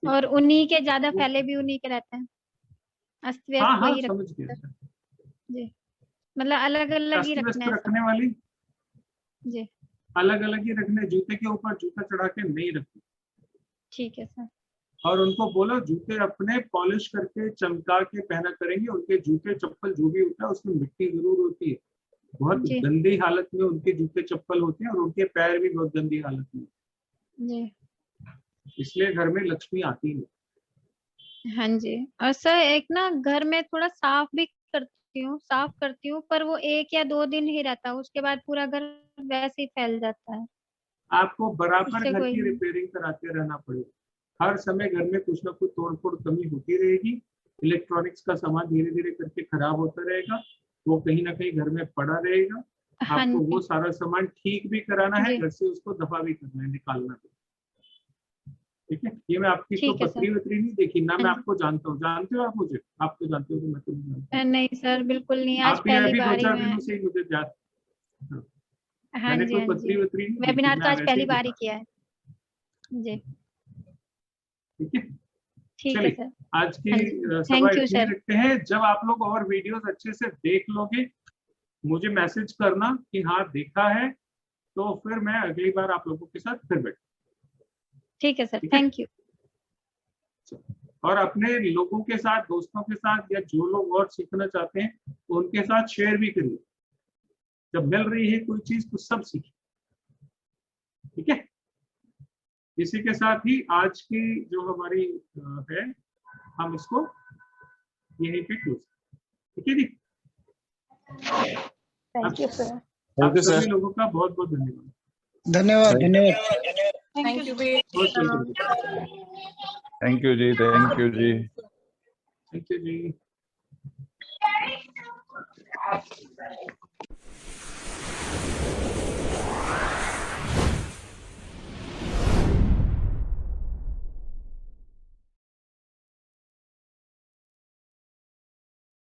और उन्हीं के ज्यादा फैले भी उन्हीं के रहते हैं, अस्त व्यस्त हाँ वही समझ रखते गया। हैं। जी, मतलब अलग अलग ही अस्त व्यस्त रखने हैं सब। रखने वाली जी अलग अलग ही रखने, जूते के ऊपर जूता चढ़ा के नहीं रखने। ठीक है सर। और उनको बोलो जूते अपने पॉलिश करके चमका के पहना करेंगे। उनके जूते चप्पल जो भी होता है उसमें मिट्टी जरूर होती है, बहुत जी गंदी हालत में उनके जूते चप्पल होते हैं और उनके पैर भी बहुत गंदी हालत में, जी इसलिए घर में लक्ष्मी आती नहीं। हाँ जी। और सर एक ना घर में थोड़ा साफ भी करती हूँ, पर वो 1 या 2 दिन ही रहता है, उसके बाद पूरा घर वैसे ही फैल जाता है। आपको बराबर उससे घर कोई की नहीं। रिपेयरिंग कराते रहना पड़ेगा। हर समय घर में कुछ ना कुछ तोड़-फोड़ कमी होती रहेगी। इलेक्ट्रॉनिक्स का सामान धीरे धीरे करके खराब होता रहेगा, वो कहीं ना कहीं घर में पड़ा रहेगा। हाँ आपको वो जी सारा सामान ठीक भी कराना है, जी, घर से उसको दफा भी करना है, निकालना है। ठीक है। ये मैं आपकी तो ठीक है सर। पत्री वत्री नहीं देखी ना, हाँ मैं जी। आपको जानता हूँ। जानते हो आप मुझे? आप तो जानते हो कि मैं तो नहीं जानता। नहीं सर, बिल्कुल नहीं, आज आप भी पहली अभी बार ही 2-4 मैं। दिनों से ही मुझे जान। हाँ, हाँ मैंने जी कोई हाँ पत्री जी, वत्री नहीं देखी, वेबिनार तो मैं आज वैसे पहली ही बार ही बता। किया है। जी ठीक है। ठीक है चलिए सर। आज की हाँ जी, सभा थैंक यू इतनी सर। रखते हैं। जब आप लोग और वीडियोस अच्छे से देख लोगे मुझे मैसेज करना कि हाँ देखा है, तो फिर मैं अगली बार आप लोगों के साथ फिर बैठ। ठीक है सर, ठीक है। Thank you. और अपने लोगों के साथ, दोस्तों के साथ, या जो लोग और सीखना चाहते हैं उनके साथ शेयर भी करिए। जब मिल रही है कोई चीज तो सब सीखिए। ठीक है। इसी के साथ ही आज की जो हमारी है, हम इसको यहीं पे क्लोज। ठीक है जी। Thank you sir. आप सभी लोगों का बहुत बहुत धन्यवाद। धन्यवाद धन्यवाद। थैंक यू बहुत बहुत थैंक यू जी, थैंक यू जी। Thank you ji.